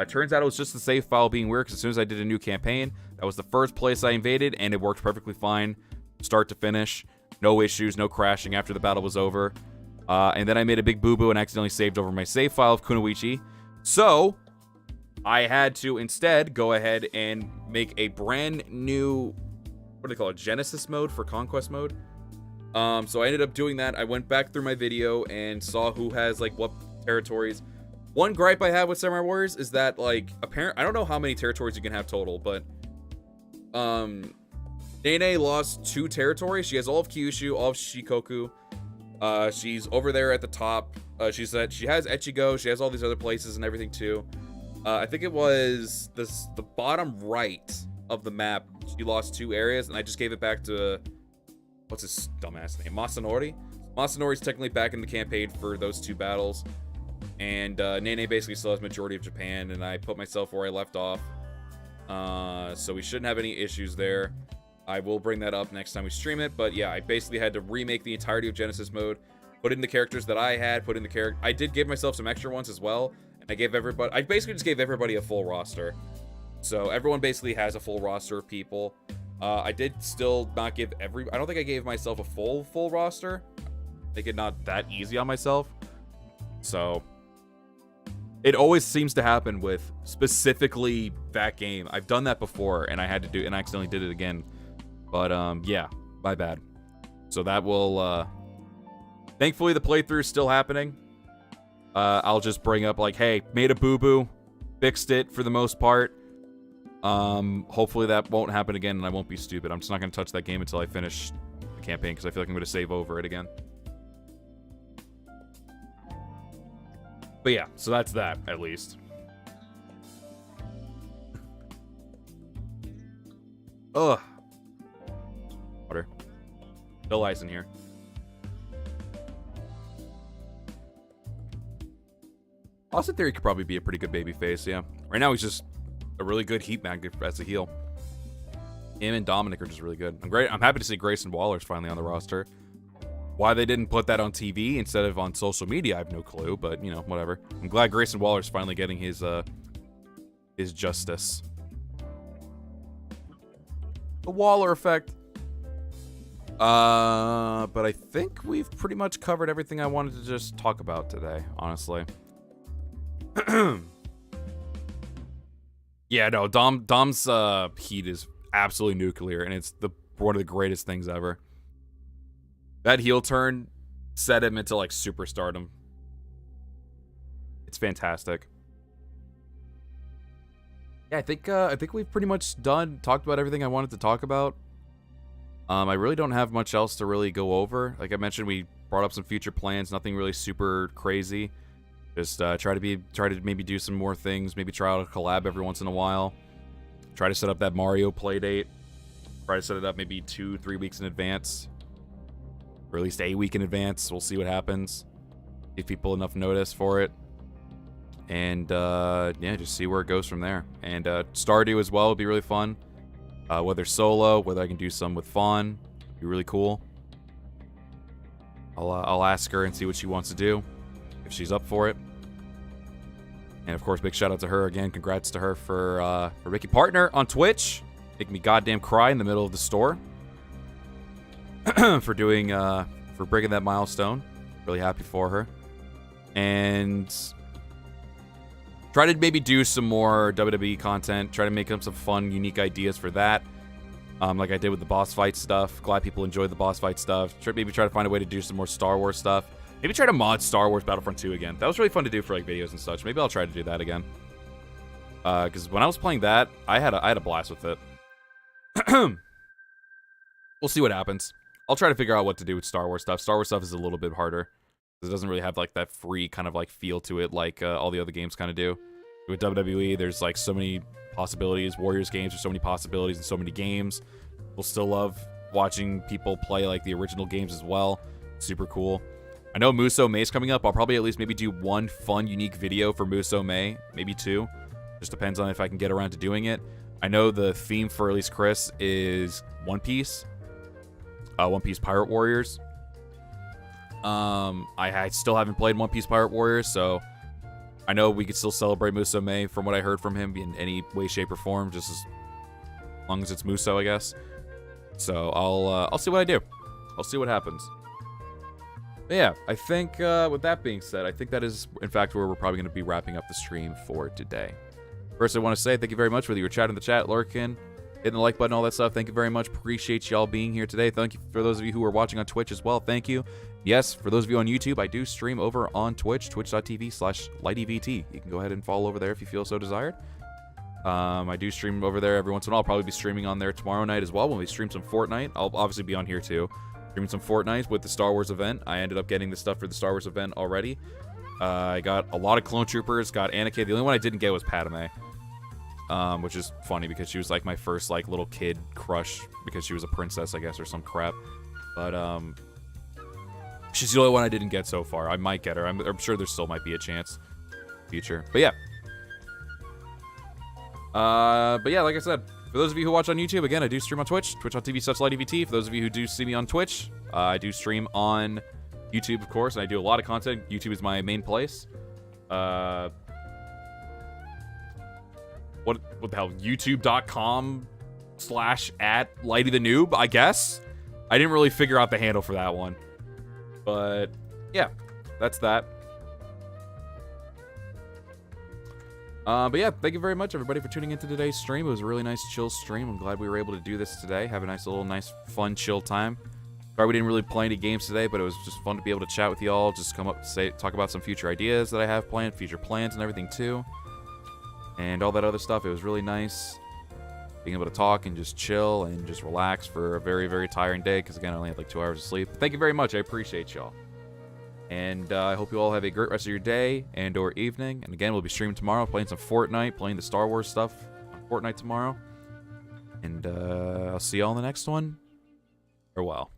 Turns out it was just the save file being weird, because as soon as I did a new campaign, that was the first place I invaded, and it worked perfectly fine, start to finish. No issues, no crashing after the battle was over. And then I made a big boo-boo and accidentally saved over my save file of Kunoichi. So, I had to instead go ahead and make a brand new, what do they call it, Genesis mode for Conquest mode. So I ended up doing that. I went back through my video and saw who has, like, what territories. One gripe I have with Samurai Warriors is that, like, I don't know how many territories you can have total, but, Nene lost 2 territories. She has all of Kyushu, all of Shikoku. She's over there at the top. She has Echigo. She has all these other places and everything, too. I think it was the bottom right of the map. She lost 2 areas, and I just gave it back to, what's his dumbass name? Masanori? Masanori's technically back in the campaign for those 2 battles. And Nene basically still has majority of Japan, and I put myself where I left off. So we shouldn't have any issues there. I will bring that up next time we stream it, but yeah, I basically had to remake the entirety of Genesis mode, put in the characters that I had, I did give myself some extra ones as well, and I basically just gave everybody a full roster. So everyone basically has a full roster of people. I did still not give I don't think I gave myself a full roster. Make it not that easy on myself. So it always seems to happen with specifically that game. I've done that before, and I had to do, and I accidentally did it again. But, yeah, my bad. So that will, thankfully the playthrough is still happening. I'll just bring up, like, hey, made a boo-boo, fixed it for the most part. Hopefully that won't happen again, and I won't be stupid. I'm just not going to touch that game until I finish the campaign, because I feel like I'm going to save over it again. But yeah, so that's that, at least. Ugh. Water. Still ice in here. Austin Theory could probably be a pretty good baby face, yeah. Right now he's just a really good heat magnet as a heel. Him and Dominic are just really good. I'm happy to see Grayson Waller's finally on the roster. Why they didn't put that on TV instead of on social media, I have no clue, but, you know, whatever. I'm glad Grayson Waller's finally getting his justice. The Waller effect. But I think we've pretty much covered everything I wanted to just talk about today, honestly. Yeah, no, Dom's heat is absolutely nuclear, and it's one of the greatest things ever. That heel turn set him into, like, superstardom. It's fantastic. Yeah, I think we've pretty much talked about everything I wanted to talk about. I really don't have much else to really go over. Like I mentioned, we brought up some future plans, nothing really super crazy. Just try to maybe do some more things, maybe try out a collab every once in a while. Try to set up that Mario playdate. Try to set it up maybe 2-3 weeks in advance. Or at least a week in advance. We'll see what happens. Give people enough notice for it. And, yeah, just see where it goes from there. And Stardew as well would be really fun. Whether solo, whether I can do some with Fawn. Be really cool. I'll ask her and see what she wants to do. If she's up for it. And, of course, big shout out to her again. Congrats to her for making partner on Twitch. Making me goddamn cry in the middle of the store. for breaking that milestone. Really happy for her. And Try to maybe do some more WWE content. Try to make up some fun, unique ideas for that. Like I did with the boss fight stuff. Glad people enjoyed the boss fight stuff. Maybe try to find a way to do some more Star Wars stuff. Maybe try to mod Star Wars Battlefront 2 again. That was really fun to do for like videos and such. Maybe I'll try to do that again. Because when I was playing that, I had a blast with it. We'll see what happens. I'll try to figure out what to do with Star Wars stuff. Star Wars stuff is a little bit harder. It doesn't really have like that free kind of like feel to it like all the other games kind of do. With WWE, there's like so many possibilities. Warriors games, there's so many possibilities and so many games. We'll still love watching people play like the original games as well. Super cool. I know Muso May's coming up. I'll probably at least maybe do one fun, unique video for Muso May. Maybe two. Just depends on if I can get around to doing it. I know the theme for at least Chris is One Piece. One Piece Pirate Warriors. I still haven't played One Piece Pirate Warriors, so I know we could still celebrate Muso May from what I heard from him in any way, shape, or form, just as long as it's Muso, I guess. So I'll see what I do. I'll see what happens. But yeah, I think with that being said, I think that is in fact where we're probably going to be wrapping up the stream for today. First, I want to say thank you very much, whether you were chatting in the chat, lurking, hitting the like button, all that stuff. Thank you very much. Appreciate y'all being here today. Thank you for those of you who are watching on Twitch as well. Thank you. Yes, for those of you on YouTube, I do stream over on Twitch, twitch.tv/LightyVT. You can go ahead and follow over there if you feel so desired. I do stream over there every once in a while. I'll probably be streaming on there tomorrow night as well when we stream some Fortnite. I'll obviously be on here too. Streaming some Fortnite with the Star Wars event. I ended up getting the stuff for the Star Wars event already. I got a lot of Clone Troopers, got Anakin. The only one I didn't get was Padme. Which is funny because she was like my first like little kid crush because she was a princess, I guess, or some crap. But she's the only one I didn't get so far. I might get her. I'm sure there still might be a chance in the future. But yeah. Like I said, for those of you who watch on YouTube, again, I do stream on Twitch, twitch.tv/LightyVT. For those of you who do see me on Twitch, I do stream on YouTube, of course, and I do a lot of content. YouTube is my main place. What the hell? YouTube.com/@LightyTheNoob, I guess. I didn't really figure out the handle for that one. But yeah, that's that. But yeah, thank you very much, everybody, for tuning into today's stream. It was a really nice, chill stream. I'm glad we were able to do this today. Have a nice, fun, chill time. Sorry we didn't really play any games today, but it was just fun to be able to chat with y'all. Just come up, talk about some future ideas that I have planned, future plans and everything too. And all that other stuff. It was really nice being able to talk and just chill and just relax for a very, very tiring day. Because, again, I only had like 2 hours of sleep. But thank you very much. I appreciate y'all. And I hope you all have a great rest of your day and or evening. And, again, we'll be streaming tomorrow, playing some Fortnite, playing the Star Wars stuff on Fortnite tomorrow. And I'll see y'all in the next one. Farewell.